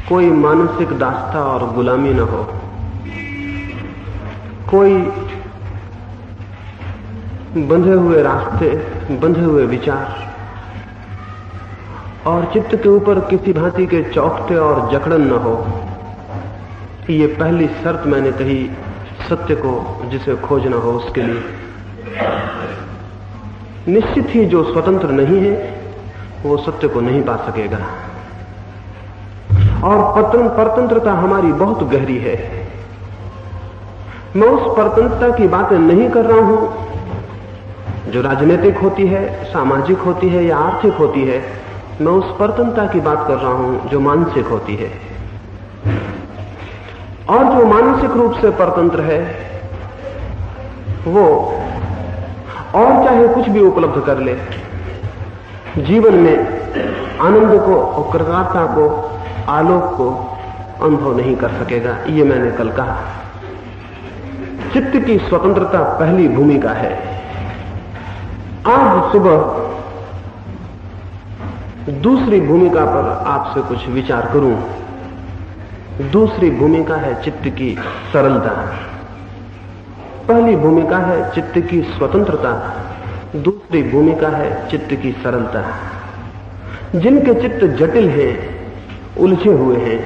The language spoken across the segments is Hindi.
कोई मानसिक दास्ता और गुलामी न हो, कोई बंधे हुए रास्ते, बंधे हुए विचार और चित्त के ऊपर किसी भांति के चौकटे और जकड़न न हो। ये पहली शर्त मैंने कही सत्य को जिसे खोजना हो उसके लिए। निश्चित ही जो स्वतंत्र नहीं है वो सत्य को नहीं पा सकेगा। और परतंत्रता हमारी बहुत गहरी है। मैं उस परतंत्रता की बातें नहीं कर रहा हूं जो राजनीतिक होती है, सामाजिक होती है या आर्थिक होती है। मैं उस परतंत्रता की बात कर रहा हूं जो मानसिक होती है। और जो मानसिक रूप से परतंत्र है वो और चाहे कुछ भी उपलब्ध कर ले, जीवन में आनंद को और कृतार्थता को, आलोक को अनुभव नहीं कर सकेगा। ये मैंने कल कहा। चित्त की स्वतंत्रता पहली भूमिका है। आज सुबह दूसरी भूमिका पर आपसे कुछ विचार करूं। दूसरी भूमिका है चित्त की सरलता। पहली भूमिका है चित्त की स्वतंत्रता, दूसरी भूमिका है चित्त की सरलता। जिनके चित्त जटिल हैं, उलझे हुए हैं,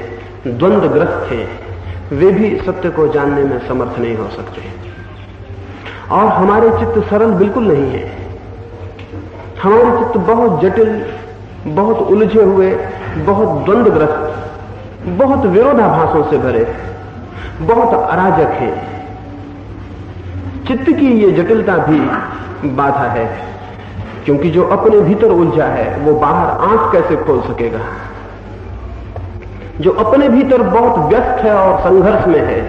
द्वंद्वग्रस्त हैं, वे भी सत्य को जानने में समर्थ नहीं हो सकते। और हमारे चित्त सरल बिल्कुल नहीं है। हमारे चित्त बहुत जटिल, बहुत उलझे हुए, बहुत द्वंद्वग्रस्त, बहुत विरोधाभासों से भरे, बहुत अराजक है। चित्त की ये जटिलता भी बाधा है, क्योंकि जो अपने भीतर उलझा है वो बाहर आंख कैसे खोल सकेगा। जो अपने भीतर बहुत व्यस्त है और संघर्ष में है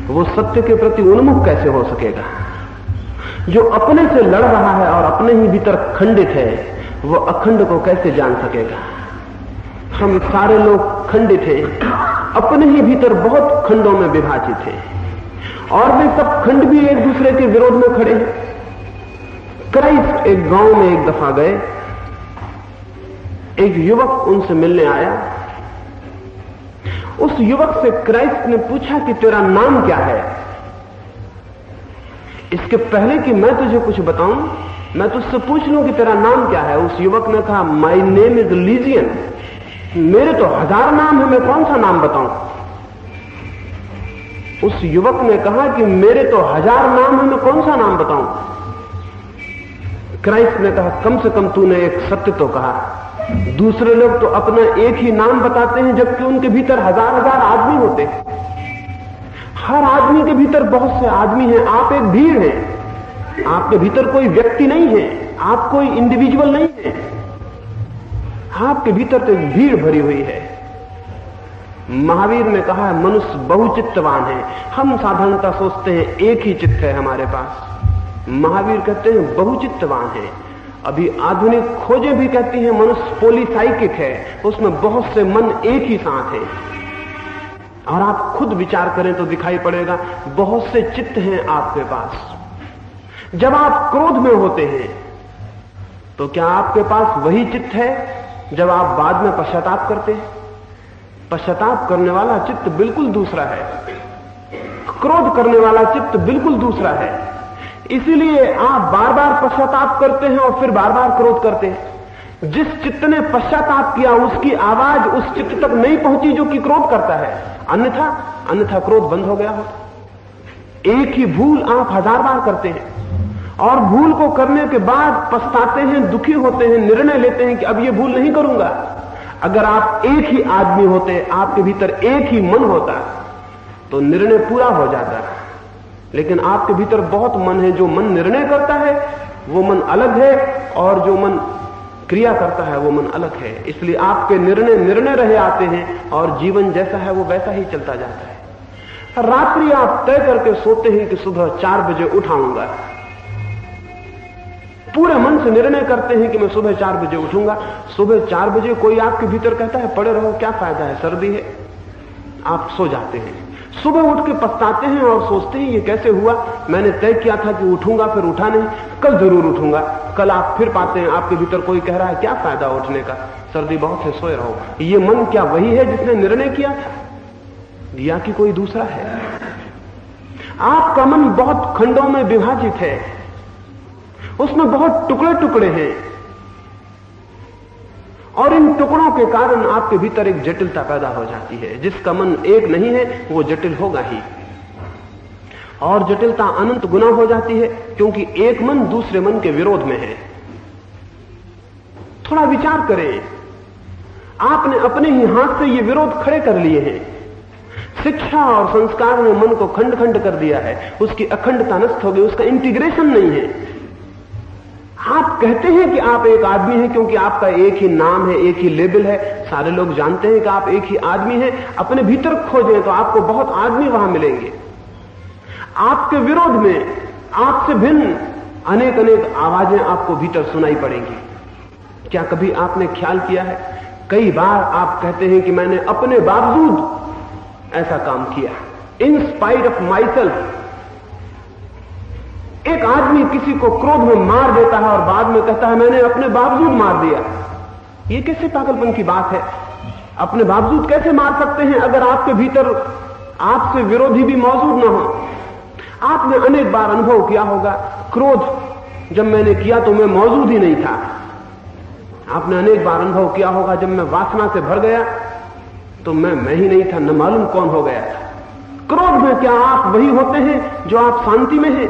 वो सत्य के प्रति उन्मुख कैसे हो सकेगा। जो अपने से लड़ रहा है और अपने ही भीतर खंडित है वो अखंड को कैसे जान सकेगा। हम सारे लोग खंडित हैं, अपने ही भीतर बहुत खंडों में विभाजित हैं और वे सब खंड भी एक दूसरे के विरोध में खड़े हैं। क्राइस्ट एक गांव में एक दफा गए। एक युवक उनसे मिलने आया। उस युवक से क्राइस्ट ने पूछा कि तेरा नाम क्या है। इसके पहले कि मैं तुझे कुछ बताऊं, मैं तुझसे पूछ लूं कि तेरा नाम क्या है। उस युवक ने कहा, माई नेम इज लीजियन। मेरे तो 1000 नाम है, मैं कौन सा नाम बताऊं। उस युवक ने कहा कि मेरे तो 1000 नाम है, मैं कौन सा नाम बताऊं। क्राइस्ट ने कहा, कम से कम तूने एक सत्य तो कहा। दूसरे लोग तो अपना एक ही नाम बताते हैं जबकि उनके भीतर हजार आदमी होते हैं। हर आदमी के भीतर बहुत से आदमी हैं। आप एक भीड़ हैं। आपके भीतर कोई व्यक्ति नहीं है, आप कोई इंडिविजुअल नहीं है। आपके भीतर तो एक भीड़ भरी हुई है। महावीर ने कहा है मनुष्य बहुचित्तवान है। हम साधारणता सोचते हैं एक ही चित्त है हमारे पास। महावीर कहते हैं बहुचित्तवान है। अभी आधुनिक खोजें भी कहती हैं मनुष्य पॉलीसाइकिक है, उसमें बहुत से मन एक ही साथ हैं। और आप खुद विचार करें तो दिखाई पड़ेगा बहुत से चित्त हैं आपके पास। जब आप क्रोध में होते हैं तो क्या आपके पास वही चित्त है जब आप बाद में पश्चाताप करते हैं? पश्चाताप करने वाला चित्त बिल्कुल दूसरा है, क्रोध करने वाला चित्त बिल्कुल दूसरा है। इसीलिए आप बार बार पश्चाताप करते हैं और फिर बार बार क्रोध करते हैं। जिस चित्त ने पश्चाताप किया उसकी आवाज उस चित्त तक नहीं पहुंची जो कि क्रोध करता है, अन्यथा क्रोध बंद हो गया होता। एक ही भूल आप 1000 बार करते हैं और भूल को करने के बाद पछताते हैं, दुखी होते हैं, निर्णय लेते हैं कि अब ये भूल नहीं करूंगा। अगर आप एक ही आदमी होते, आपके भीतर एक ही मन होता तो निर्णय पूरा हो जाता। लेकिन आपके भीतर बहुत मन है। जो मन निर्णय करता है वो मन अलग है और जो मन क्रिया करता है वो मन अलग है। इसलिए आपके निर्णय रहे आते हैं और जीवन जैसा है वो वैसा ही चलता जाता है। रात्रि आप तय करके सोते हैं कि सुबह 4 बजे उठाऊंगा। पूरे मन से निर्णय करते हैं कि मैं सुबह 4 बजे उठूंगा। सुबह 4 बजे कोई आपके भीतर कहता है पड़े रहो, क्या फायदा है, सर्दी है। आप सो जाते हैं। सुबह उठ के पछताते हैं और सोचते हैं ये कैसे हुआ, मैंने तय किया था कि उठूंगा, फिर उठा नहीं, कल जरूर उठूंगा। कल आप फिर पाते हैं आपके भीतर कोई कह रहा है क्या फायदा उठने का, सर्दी बहुत है, सोए रहो। ये मन क्या वही है जिसने निर्णय किया था, या कि कोई दूसरा है? आपका मन बहुत खंडों में विभाजित है, उसमें बहुत टुकड़े टुकड़े हैं, और इन टुकड़ों के कारण आपके भीतर एक जटिलता पैदा हो जाती है। जिसका मन एक नहीं है वो जटिल होगा ही, और जटिलता अनंत गुना हो जाती है, क्योंकि एक मन दूसरे मन के विरोध में है। थोड़ा विचार करें, आपने अपने ही हाथ से ये विरोध खड़े कर लिए हैं। शिक्षा और संस्कार ने मन को खंड खंड कर दिया है, उसकी अखंडता नष्ट हो गई, उसका इंटीग्रेशन नहीं है। आप कहते हैं कि आप एक आदमी हैं क्योंकि आपका एक ही नाम है, एक ही लेबल है, सारे लोग जानते हैं कि आप एक ही आदमी हैं। अपने भीतर खोजें तो आपको बहुत आदमी वहां मिलेंगे। आपके विरोध में आपसे भिन्न अनेक अनेक आवाजें आपको भीतर सुनाई पड़ेंगी। क्या कभी आपने ख्याल किया है, कई बार आप कहते हैं कि मैंने अपने बावजूद ऐसा काम किया, in spite of my self. एक आदमी किसी को क्रोध में मार देता है और बाद में कहता है मैंने अपने बावजूद मार दिया। ये कैसे पागलपन की बात है? अपने बावजूद कैसे मार सकते हैं अगर आपके भीतर आपसे विरोधी भी मौजूद ना हो? आपने अनेक बार अनुभव किया होगा, क्रोध जब मैंने किया तो मैं मौजूद ही नहीं था। आपने अनेक बार अनुभव किया होगा, जब मैं वासना से भर गया तो मैं ही नहीं था, न मालूम कौन हो गया था। क्रोध में क्या आप वही होते हैं जो आप शांति में हैं?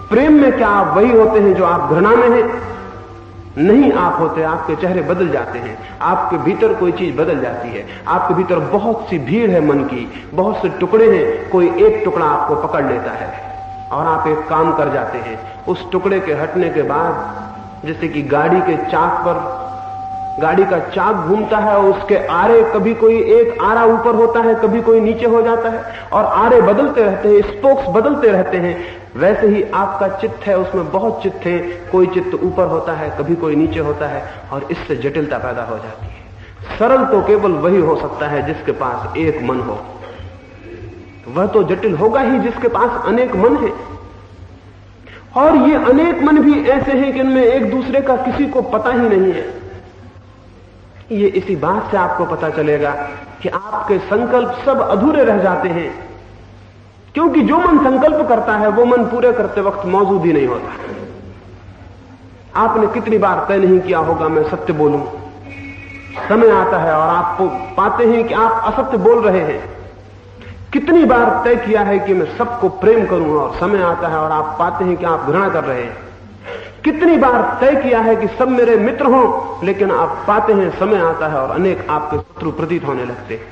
प्रेम में क्या आप वही होते हैं जो आप घृणा में हैं? नहीं आप होते, आपके चेहरे बदल जाते हैं, आपके भीतर कोई चीज बदल जाती है। आपके भीतर बहुत सी भीड़ है मन की, बहुत से टुकड़े हैं, कोई एक टुकड़ा आपको पकड़ लेता है और आप एक काम कर जाते हैं। उस टुकड़े के हटने के बाद, जैसे कि गाड़ी के चाक पर गाड़ी का चाक घूमता है, उसके आरे कभी कोई एक आरा ऊपर होता है, कभी कोई नीचे हो जाता है, और आरे बदलते रहते हैं, स्पोक्स बदलते रहते हैं। वैसे ही आपका चित्त है, उसमें बहुत चित्त है, कोई चित्त ऊपर होता है, कभी कोई नीचे होता है, और इससे जटिलता पैदा हो जाती है। सरल तो केवल वही हो सकता है जिसके पास एक मन हो। वह तो जटिल होगा ही जिसके पास अनेक मन है, और ये अनेक मन भी ऐसे हैं कि इनमें एक दूसरे का किसी को पता ही नहीं है। ये इसी बात से आपको पता चलेगा कि आपके संकल्प सब अधूरे रह जाते हैं, क्योंकि जो मन संकल्प करता है वो मन पूरे करते वक्त मौजूद ही नहीं होता। आपने कितनी बार तय नहीं किया होगा मैं सत्य बोलूं, समय आता है और आप पाते हैं कि आप असत्य बोल रहे हैं। कितनी बार तय किया है कि मैं सबको प्रेम करूं, और समय आता है और आप पाते हैं कि आप घृणा कर रहे हैं। कितनी बार तय किया है कि सब मेरे मित्र हों, लेकिन आप पाते हैं समय आता है और अनेक आपके शत्रु प्रतीत होने लगते हैं।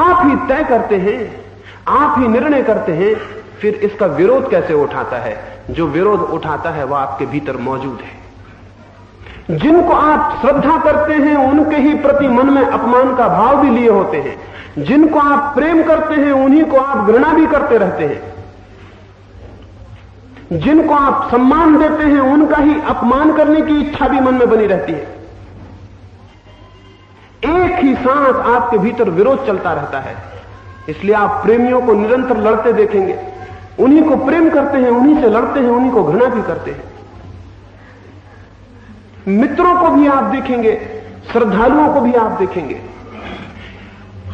आप ही तय करते हैं, आप ही निर्णय करते हैं, फिर इसका विरोध कैसे उठाता है? जो विरोध उठाता है वह आपके भीतर मौजूद है। जिनको आप श्रद्धा करते हैं उनके ही प्रति मन में अपमान का भाव भी लिए होते हैं। जिनको आप प्रेम करते हैं उन्हीं को आप घृणा भी करते रहते हैं। जिनको आप सम्मान देते हैं उनका ही अपमान करने की इच्छा भी मन में बनी रहती है। एक ही साथ आपके भीतर विरोध चलता रहता है। इसलिए आप प्रेमियों को निरंतर लड़ते देखेंगे। उन्हीं को प्रेम करते हैं, उन्हीं से लड़ते हैं, उन्हीं को घृणा भी करते हैं। मित्रों को भी आप देखेंगे, श्रद्धालुओं को भी आप देखेंगे।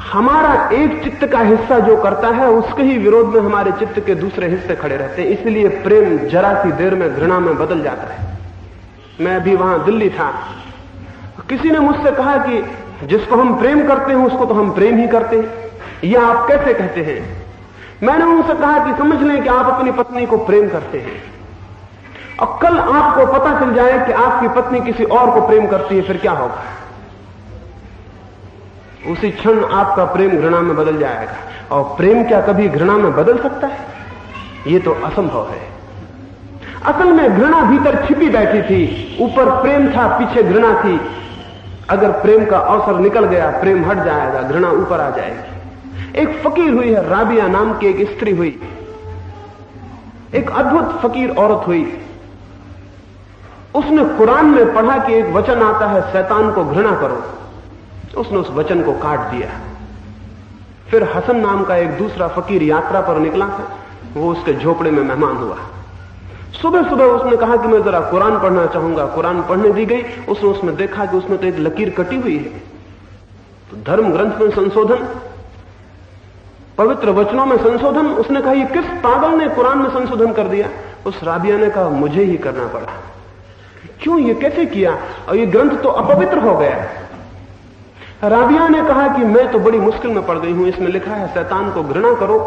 हमारा एक चित्त का हिस्सा जो करता है उसके ही विरोध में हमारे चित्त के दूसरे हिस्से खड़े रहते हैं। इसलिए प्रेम जरा सी देर में घृणा में बदल जाता है। मैं अभी वहां दिल्ली था, किसी ने मुझसे कहा कि जिसको हम प्रेम करते हैं उसको तो हम प्रेम ही करते हैं, यह आप कैसे कहते हैं? मैंने उनसे कहा कि समझ लें कि आप अपनी पत्नी को प्रेम करते हैं, और कल आपको पता चल जाए कि आपकी पत्नी किसी और को प्रेम करती है, फिर क्या होगा? उसी क्षण आपका प्रेम घृणा में बदल जाएगा। और प्रेम क्या कभी घृणा में बदल सकता है? यह तो असंभव है। असल में घृणा भीतर छिपी बैठी थी, ऊपर प्रेम था, पीछे घृणा थी। अगर प्रेम का अवसर निकल गया, प्रेम हट जाएगा, घृणा ऊपर आ जाएगी। एक फकीर हुई है, राबिया नाम की एक स्त्री हुई, एक अद्भुत फकीर औरत हुई। उसने कुरान में पढ़ा कि एक वचन आता है, शैतान को घृणा करो। उसने उस वचन को काट दिया। फिर हसन नाम का एक दूसरा फकीर यात्रा पर निकला था, वो उसके झोपड़े में मेहमान हुआ। सुबह सुबह उसने कहा कि मैं जरा कुरान पढ़ना चाहूंगा। कुरान पढ़ने दी गई, उसने उसमें देखा कि उसमें तो एक लकीर कटी हुई है। तो धर्म ग्रंथ में संशोधन, पवित्र वचनों में संशोधन। उसने कहा ये किस पागल ने कुरान में संशोधन कर दिया? उस राबिया ने कहा मुझे ही करना पड़ा। क्यों, ये कैसे किया? और ये ग्रंथ तो अपवित्र हो गया। राबिया ने कहा कि मैं तो बड़ी मुश्किल में पड़ गई हूं। इसमें लिखा है शैतान को घृणा करो।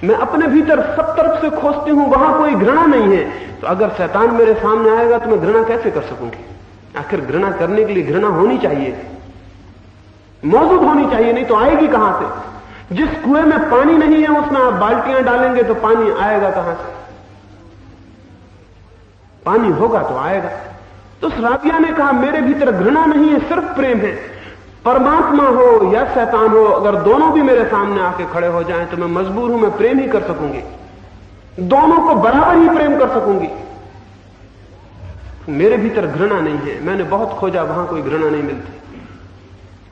मैं अपने भीतर सब तरफ से खोजती हूं, वहां कोई घृणा नहीं है। तो अगर शैतान मेरे सामने आएगा तो मैं घृणा कैसे कर सकूंगी? आखिर घृणा करने के लिए घृणा होनी चाहिए, मौजूद होनी चाहिए, नहीं तो आएगी कहां से? जिस कुएं में पानी नहीं है उसमें आप बाल्टियां डालेंगे तो पानी आएगा कहां से? पानी होगा तो आएगा। तो राबिया ने कहा मेरे भीतर घृणा नहीं है, सिर्फ प्रेम है। परमात्मा हो या शैतान हो, अगर दोनों भी मेरे सामने आके खड़े हो जाएं तो मैं मजबूर हूं, मैं प्रेम ही कर सकूंगी, दोनों को बराबर ही प्रेम कर सकूंगी। मेरे भीतर घृणा नहीं है। मैंने बहुत खोजा, वहां कोई घृणा नहीं मिलती।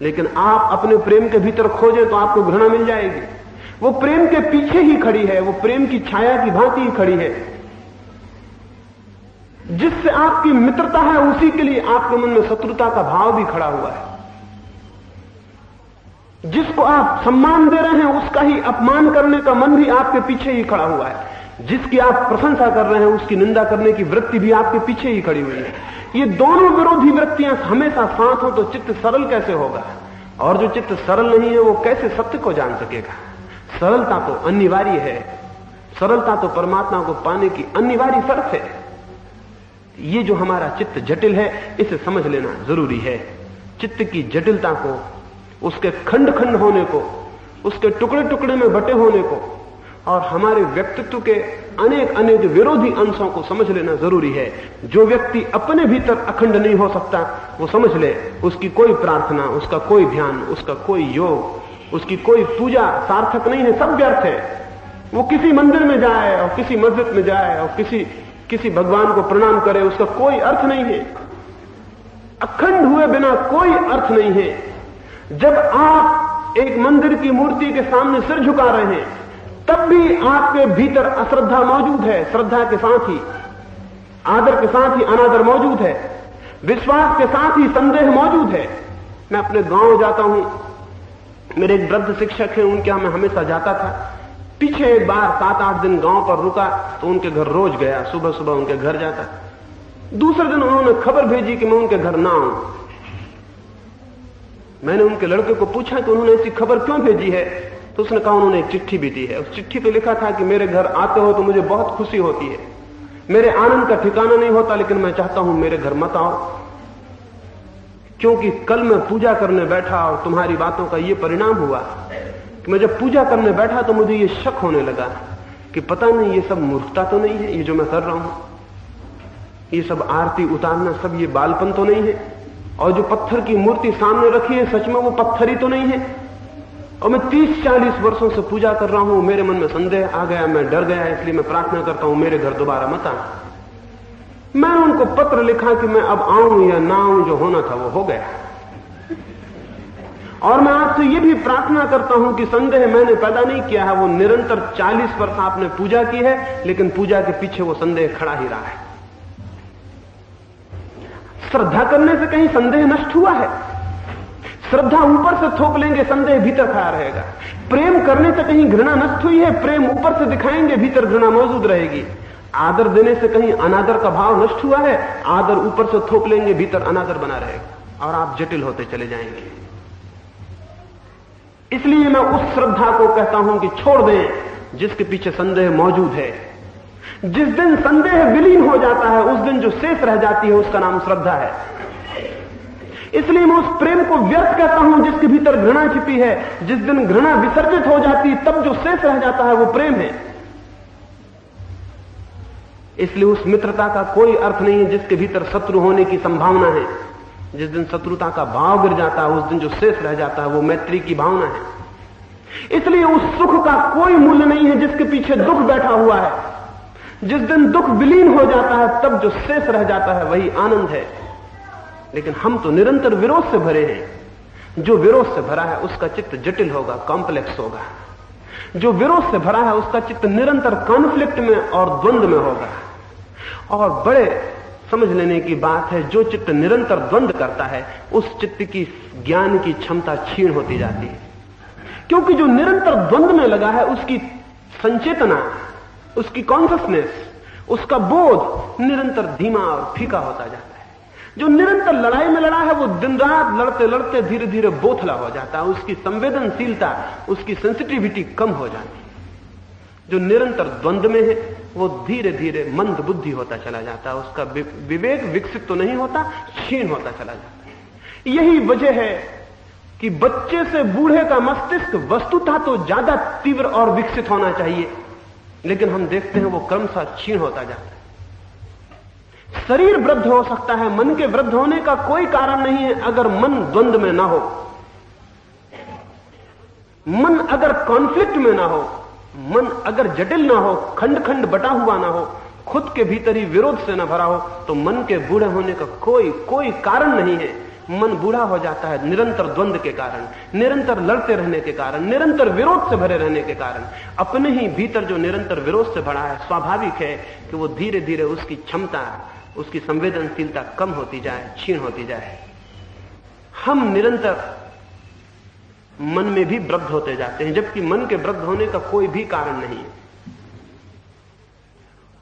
लेकिन आप अपने प्रेम के भीतर खोजें तो आपको घृणा मिल जाएगी। वो प्रेम के पीछे ही खड़ी है, वो प्रेम की छाया की भांति ही खड़ी है। जिससे आपकी मित्रता है उसी के लिए आपके मन में शत्रुता का भाव भी खड़ा हुआ है। जिसको आप सम्मान दे रहे हैं उसका ही अपमान करने का मन भी आपके पीछे ही खड़ा हुआ है। जिसकी आप प्रशंसा कर रहे हैं उसकी निंदा करने की वृत्ति भी आपके पीछे ही खड़ी हुई है। ये दोनों विरोधी वृत्तियां हमेशा साथ हो तो चित्त सरल कैसे होगा? और जो चित्त सरल नहीं है वो कैसे सत्य को जान सकेगा? सरलता तो अनिवार्य है, सरलता तो परमात्मा को पाने की अनिवार्य शर्त है। ये जो हमारा चित्त जटिल है इसे समझ लेना जरूरी है। चित्त की जटिलता को, उसके खंड खंड होने को, उसके टुकड़े टुकड़े में बटे होने को और हमारे व्यक्तित्व के अनेक अनेक विरोधी अंशों को समझ लेना जरूरी है। जो व्यक्ति अपने भीतर अखंड नहीं हो सकता वो समझ ले उसकी कोई प्रार्थना, उसका कोई ध्यान, उसका कोई योग, उसकी कोई पूजा सार्थक नहीं है, सब व्यर्थ है। वो किसी मंदिर में जाए और किसी मस्जिद में जाए और किसी भगवान को प्रणाम करे, उसका कोई अर्थ नहीं है। अखंड हुए बिना कोई अर्थ नहीं है। जब आप एक मंदिर की मूर्ति के सामने सिर झुका रहे हैं तब भी आपके भीतर अश्रद्धा मौजूद है, श्रद्धा के साथ ही आदर के साथ ही अनादर मौजूद है, विश्वास के साथ ही संदेह मौजूद है। मैं अपने गांव जाता हूं, मेरे एक वृद्ध शिक्षक हैं, उनके यहां मैं हमेशा जाता था। पीछे एक बार 7-8 दिन गांव पर रुका तो उनके घर रोज गया, सुबह सुबह उनके घर जाता। दूसरे दिन उन्होंने खबर भेजी कि मैं उनके घर ना आऊं। मैंने उनके लड़के को पूछा कि उन्होंने ऐसी खबर क्यों भेजी है, तो उसने कहा उन्होंने एक चिट्ठी भी दी है। उस चिट्ठी पे लिखा था कि मेरे घर आते हो तो मुझे बहुत खुशी होती है, मेरे आनंद का ठिकाना नहीं होता, लेकिन मैं चाहता हूं मेरे घर मत आओ, क्योंकि कल मैं पूजा करने बैठा और तुम्हारी बातों का ये परिणाम हुआ कि मैं जब पूजा करने बैठा तो मुझे ये शक होने लगा कि पता नहीं ये सब मूर्खता तो नहीं है, ये जो मैं कर रहा हूं, ये सब आरती उतारना, सब ये बालपन तो नहीं है, और जो पत्थर की मूर्ति सामने रखी है सच में वो पत्थर ही तो नहीं है, और मैं 30-40 वर्षों से पूजा कर रहा हूं, मेरे मन में संदेह आ गया, मैं डर गया, इसलिए मैं प्रार्थना करता हूं मेरे घर दोबारा मत आना। मैंने उनको पत्र लिखा कि मैं अब आऊं या ना आऊं, जो होना था वो हो गया। और मैं आपसे ये भी प्रार्थना करता हूं कि संदेह मैंने पैदा नहीं किया है, वो निरंतर 40 वर्ष आपने पूजा की है, लेकिन पूजा के पीछे वो संदेह खड़ा ही रहा है। श्रद्धा करने से कहीं संदेह नष्ट हुआ है? श्रद्धा ऊपर से थोप लेंगे, संदेह भीतर खड़ा रहेगा। प्रेम करने से कहीं घृणा नष्ट हुई है? प्रेम ऊपर से दिखाएंगे, भीतर घृणा मौजूद रहेगी। आदर देने से कहीं अनादर का भाव नष्ट हुआ है? आदर ऊपर से थोप लेंगे, भीतर अनादर बना रहेगा और आप जटिल होते चले जाएंगे। इसलिए मैं उस श्रद्धा को कहता हूं कि छोड़ दें जिसके पीछे संदेह मौजूद है। जिस दिन संदेह विलीन हो जाता है उस दिन जो शेष रह जाती है उसका नाम श्रद्धा है। इसलिए मैं उस प्रेम को व्यर्थ कहता हूं जिसके भीतर घृणा छिपी है। जिस दिन घृणा विसर्जित हो जाती है तब जो शेष रह जाता है वो प्रेम है। इसलिए उस मित्रता का कोई अर्थ नहीं है जिसके भीतर शत्रु होने की संभावना है। जिस दिन शत्रुता का भाव गिर जाता है उस दिन जो शेष रह जाता है वो मैत्री की भावना है। इसलिए उस सुख का कोई मूल्य नहीं है जिसके पीछे दुख बैठा हुआ है। जिस दिन दुख विलीन हो जाता है तब जो शेष रह जाता है वही आनंद है। लेकिन हम तो निरंतर विरोध से भरे हैं। जो विरोध से भरा है उसका चित्त जटिल होगा, कॉम्प्लेक्स होगा। जो विरोध से भरा है उसका चित्त निरंतर कॉन्फ्लिक्ट में और द्वंद्व में होगा। और बड़े समझ लेने की बात है, जो चित्त निरंतर द्वंद्व करता है उस चित्त की ज्ञान की क्षमता क्षीण होती जाती है। क्योंकि जो निरंतर द्वंद्व में लगा है उसकी संचेतना, उसकी कॉन्शियसनेस, उसका बोध निरंतर धीमा और फीका होता जाता है। जो निरंतर लड़ाई में लड़ा है वो दिन रात लड़ते लड़ते धीरे धीरे बोथला हो जाता है, उसकी संवेदनशीलता, उसकी सेंसिटिविटी कम हो जाती है। जो निरंतर द्वंद्व में है वो धीरे धीरे मंद बुद्धि होता चला जाता है, उसका विवेक विकसित तो नहीं होता, क्षीण होता चला जाता है। यही वजह है कि बच्चे से बूढ़े का मस्तिष्क वस्तुतः तो ज्यादा तीव्र और विकसित होना चाहिए, लेकिन हम देखते हैं वो क्रमशः क्षीण होता जाता है। शरीर वृद्ध हो सकता है, मन के वृद्ध होने का कोई कारण नहीं है अगर मन द्वंद्व में ना हो, मन अगर कॉन्फ्लिक्ट में ना हो, मन अगर जटिल ना हो, खंड खंड बटा हुआ ना हो, खुद के भीतर ही विरोध से ना भरा हो, तो मन के बूढ़े होने का कोई कारण नहीं है। मन बूढ़ा हो जाता है निरंतर द्वंद्व के कारण, निरंतर लड़ते रहने के कारण, निरंतर विरोध से भरे रहने के कारण। अपने ही भीतर जो निरंतर विरोध से भरा है, स्वाभाविक है कि वो धीरे धीरे उसकी क्षमता, उसकी संवेदनशीलता कम होती जाए, क्षीण होती जाए। हम निरंतर मन में भी वृद्ध होते जाते हैं, जबकि मन के वृद्ध होने का कोई भी कारण नहीं है।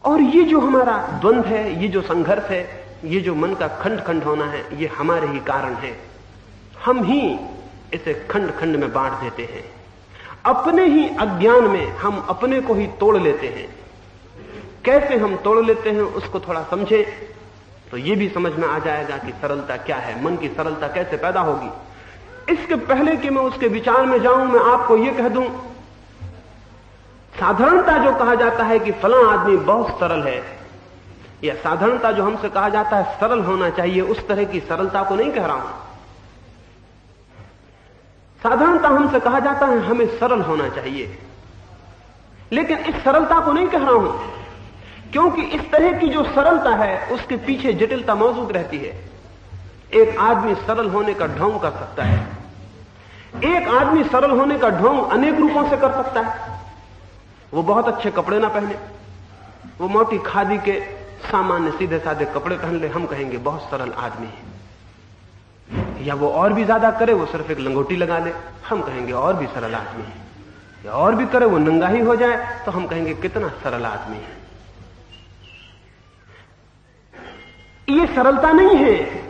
और ये जो हमारा द्वंद्व है, ये जो संघर्ष है, ये जो मन का खंड खंड होना है, ये हमारे ही कारण है। हम ही इसे खंड खंड में बांट देते हैं। अपने ही अज्ञान में हम अपने को ही तोड़ लेते हैं। कैसे हम तोड़ लेते हैं उसको थोड़ा समझें तो ये भी समझ में आ जाएगा कि सरलता क्या है, मन की सरलता कैसे पैदा होगी। इसके पहले कि मैं उसके विचार में जाऊं, मैं आपको यह कह दूं, साधारणता जो कहा जाता है कि फलां आदमी बहुत सरल है, या साधारणता जो हमसे कहा जाता है सरल होना चाहिए, उस तरह की सरलता को नहीं कह रहा हूं। साधारणता हमसे कहा जाता है हमें सरल होना चाहिए, लेकिन इस सरलता को नहीं कह रहा हूं, क्योंकि इस तरह की जो सरलता है उसके पीछे जटिलता मौजूद रहती है। एक आदमी सरल होने का ढोंग कर सकता है, एक आदमी सरल होने का ढोंग अनेक रूपों से कर सकता है। वो बहुत अच्छे कपड़े ना पहने, वो मोटी खादी के सामान्य सीधे साधे कपड़े पहन ले, हम कहेंगे बहुत सरल आदमी है। या वो और भी ज्यादा करे, वो सिर्फ एक लंगोटी लगा ले, हम कहेंगे और भी सरल आदमी है। या और भी करे, वो नंगा ही हो जाए, तो हम कहेंगे कितना सरल आदमी है। ये सरलता नहीं है।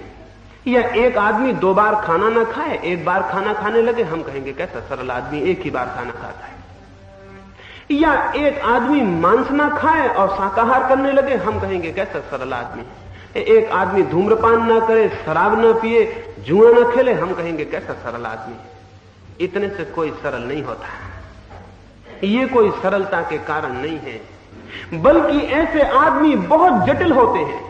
या एक आदमी 2 बार खाना ना खाए, 1 बार खाना खाने लगे, हम कहेंगे कैसा सरल आदमी, एक ही बार खाना खाता है। या एक आदमी मांस ना खाए और शाकाहार करने लगे, हम कहेंगे कैसा सरल आदमी है। एक आदमी धूम्रपान ना करे, शराब ना पिए, जुआ ना खेले, हम कहेंगे कैसा सरल आदमी है। इतने से कोई सरल नहीं होता। ये कोई सरलता के कारण नहीं है, बल्कि ऐसे आदमी बहुत जटिल होते हैं,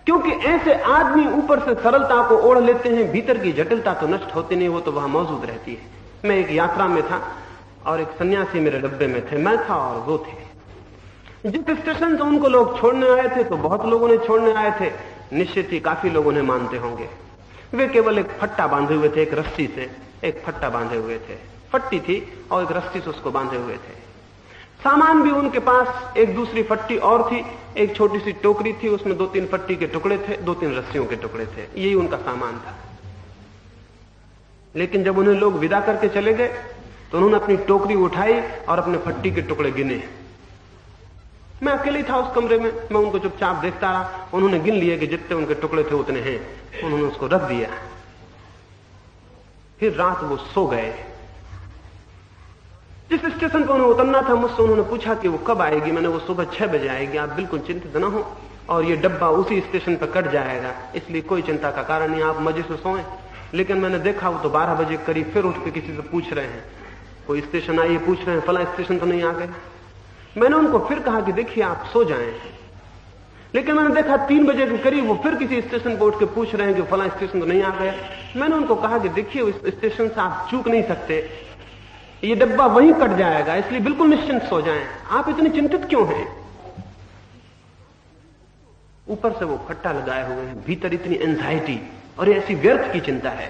क्योंकि ऐसे आदमी ऊपर से सरलता को ओढ़ लेते हैं, भीतर की जटिलता तो नष्ट होती नहीं, वो तो वहां मौजूद रहती है। मैं एक यात्रा में था और एक सन्यासी मेरे डब्बे में थे, मैं था और वो थे। जिस स्टेशन से उनको लोग छोड़ने आए थे, तो बहुत लोगों ने छोड़ने आए थे, निश्चित ही काफी लोगों ने मानते होंगे। वे केवल एक फट्टा बांधे हुए थे, एक रस्सी से एक फट्टा बांधे हुए थे, फट्टी थी और एक रस्सी से उसको बांधे हुए थे। सामान भी उनके पास एक दूसरी फट्टी और थी, एक छोटी सी टोकरी थी, उसमें 2-3 फट्टी के टुकड़े थे, 2-3 रस्सियों के टुकड़े थे, यही उनका सामान था। लेकिन जब उन्हें लोग विदा करके चले गए तो उन्होंने अपनी टोकरी उठाई और अपने फट्टी के टुकड़े गिने। मैं अकेले था उस कमरे में, मैं उनको चुपचाप देखता रहा। उन्होंने गिन लिए कि जितने उनके टुकड़े थे उतने हैं, उन्होंने उसको रख दिया। फिर रात वो सो गए। जिस स्टेशन पर उन्हें उतरना था, मुझसे उन्होंने पूछा कि वो कब आएगी। मैंने, वो सुबह 6 बजे आएगी, आप बिल्कुल चिंतित न हो, और ये डब्बा उसी स्टेशन पर कट जाएगा, इसलिए कोई चिंता का कारण नहीं, आप मजे से सोएं। लेकिन मैंने देखा वो तो 12 बजे करीब फिर उठ के किसी से पूछ रहे हैं, कोई स्टेशन आइए, पूछ रहे हैं फला स्टेशन तो नहीं आ गए। मैंने उनको फिर कहा कि देखिए आप सो जाएं, लेकिन मैंने देखा 3 बजे के करीब वो फिर किसी स्टेशन पर उठ के पूछ रहे हैं कि फला स्टेशन तो नहीं आ गया। मैंने उनको कहा कि देखिए उस स्टेशन से आप चूक नहीं सकते, ये डब्बा वहीं कट जाएगा, इसलिए बिल्कुल निश्चिंत सो जाएं, आप इतने चिंतित क्यों हैं। ऊपर से वो फट्टा लगाए हुए हैं, भीतर इतनी एंजाइटी और ऐसी व्यर्थ की चिंता है।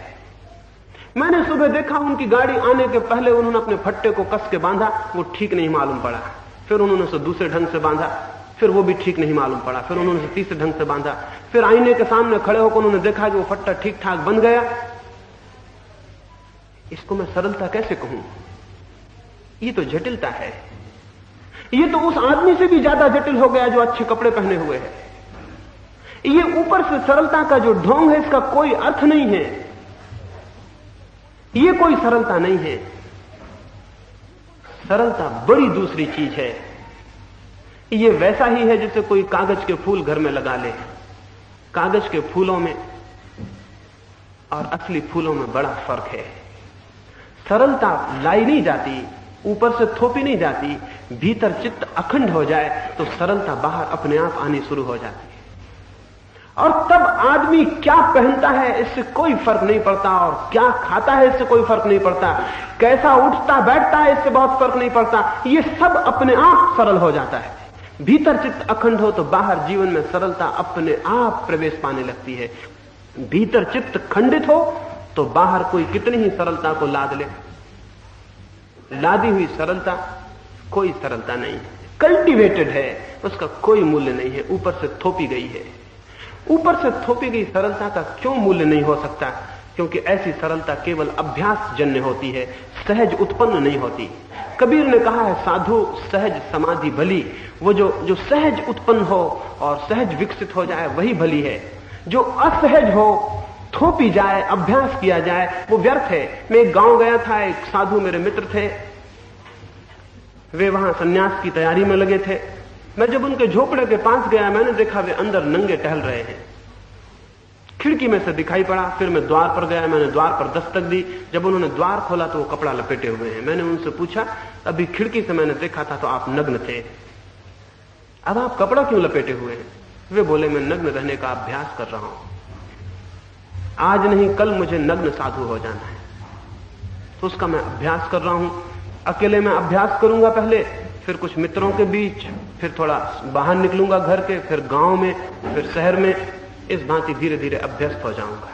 मैंने सुबह देखा उनकी गाड़ी आने के पहले उन्होंने अपने फट्टे को कस के बांधा, वो ठीक नहीं मालूम पड़ा। फिर उन्होंने उसे दूसरे ढंग से बांधा, फिर वो भी ठीक नहीं मालूम पड़ा, फिर उन्होंने उसे तीसरे ढंग से बांधा, फिर आईने के सामने खड़े होकर उन्होंने देखा कि वो फट्टा ठीक ठाक बन गया। इसको मैं सरलता कैसे कहूं? ये तो जटिलता है। ये तो उस आदमी से भी ज्यादा जटिल हो गया जो अच्छे कपड़े पहने हुए है। ये ऊपर से सरलता का जो ढोंग है, इसका कोई अर्थ नहीं है। ये कोई सरलता नहीं है। सरलता बड़ी दूसरी चीज है। ये वैसा ही है जैसे कोई कागज के फूल घर में लगा ले। कागज के फूलों में और असली फूलों में बड़ा फर्क है। सरलता लाई नहीं जाती, ऊपर से थोपी नहीं जाती। भीतर चित्त अखंड हो जाए तो सरलता बाहर अपने आप आनी शुरू हो जाती है। और तब आदमी क्या पहनता है इससे कोई फर्क नहीं पड़ता, और क्या खाता है इससे कोई फर्क नहीं पड़ता, कैसा उठता बैठता है इससे बहुत फर्क नहीं पड़ता। ये सब अपने आप सरल हो जाता है। भीतर चित्त अखंड हो तो बाहर जीवन में सरलता अपने आप प्रवेश पाने लगती है। भीतर चित्त खंडित हो तो बाहर कोई कितनी ही सरलता को लाद ले, लादी हुई सरलता कोई सरलता नहीं है, कल्टीवेटेड है, उसका कोई मूल्य नहीं है, ऊपर से थोपी गई है। ऊपर से थोपी गई सरलता का क्यों मूल्य नहीं हो सकता? क्योंकि ऐसी सरलता केवल अभ्यास जन्य होती है, सहज उत्पन्न नहीं होती। कबीर ने कहा है, साधु सहज समाधि भली। वो जो सहज उत्पन्न हो और सहज विकसित हो जाए वही भली है। जो असहज हो, थोपी जाए, अभ्यास किया जाए, वो व्यर्थ है। मैं एक गांव गया था, एक साधु मेरे मित्र थे, वे वहां सन्यास की तैयारी में लगे थे। मैं जब उनके झोपड़े के पास गया, मैंने देखा वे अंदर नंगे टहल रहे हैं। खिड़की में से दिखाई पड़ा, फिर मैं द्वार पर गया, मैंने द्वार पर दस्तक दी। जब उन्होंने द्वार खोला तो वो कपड़ा लपेटे हुए हैं। मैंने उनसे पूछा, अभी खिड़की से मैंने देखा था तो आप नग्न थे, अब आप कपड़ा क्यों लपेटे हुए हैं? वे बोले, मैं नग्न रहने का अभ्यास कर रहा हूं, आज नहीं कल मुझे नग्न साधु हो जाना है, तो उसका मैं अभ्यास कर रहा हूं। अकेले मैं अभ्यास करूंगा पहले, फिर कुछ मित्रों के बीच, फिर थोड़ा बाहर निकलूंगा घर के, फिर गांव में, फिर शहर में, इस भांति धीरे धीरे अभ्यस्त हो जाऊंगा।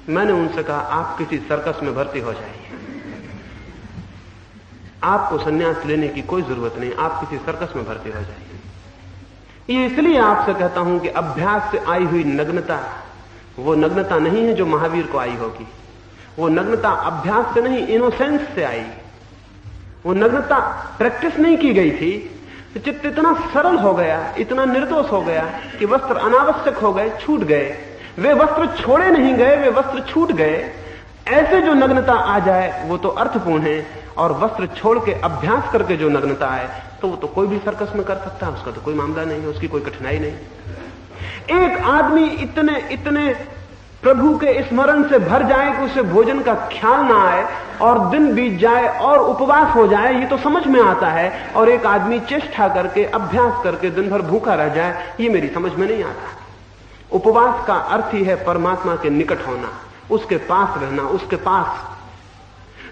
मैंने उनसे कहा, आप किसी सर्कस में भर्ती हो जाइए, आपको संन्यास लेने की कोई जरूरत नहीं, आप किसी सर्कस में भर्ती हो जाइए। ये इसलिए आपसे कहता हूं कि अभ्यास से आई हुई नग्नता वो नग्नता नहीं है जो महावीर को आई होगी। वो नग्नता अभ्यास से नहीं, इनोसेंस से आई। वो नग्नता प्रैक्टिस नहीं की गई थी। चित्त इतना सरल हो गया, इतना निर्दोष हो गया कि वस्त्र अनावश्यक हो गए, छूट गए। वे वस्त्र छोड़े नहीं गए, वे वस्त्र छूट गए। ऐसे जो नग्नता आ जाए वो तो अर्थपूर्ण है, और वस्त्र छोड़ के अभ्यास करके जो नग्नता आए तो वो तो कोई भी सर्कस में कर सकता है, उसका तो कोई मामला नहीं है, उसकी कोई कठिनाई नहीं। एक आदमी इतने इतने प्रभु के स्मरण से भर जाए कि उसे भोजन का ख्याल ना आए और दिन बीत जाए और उपवास हो जाए, ये तो समझ में आता है। और एक आदमी चेष्टा करके, अभ्यास करके दिन भर भूखा रह जाए, ये मेरी समझ में नहीं आता। उपवास का अर्थ ही है परमात्मा के निकट होना, उसके पास रहना, उसके पास।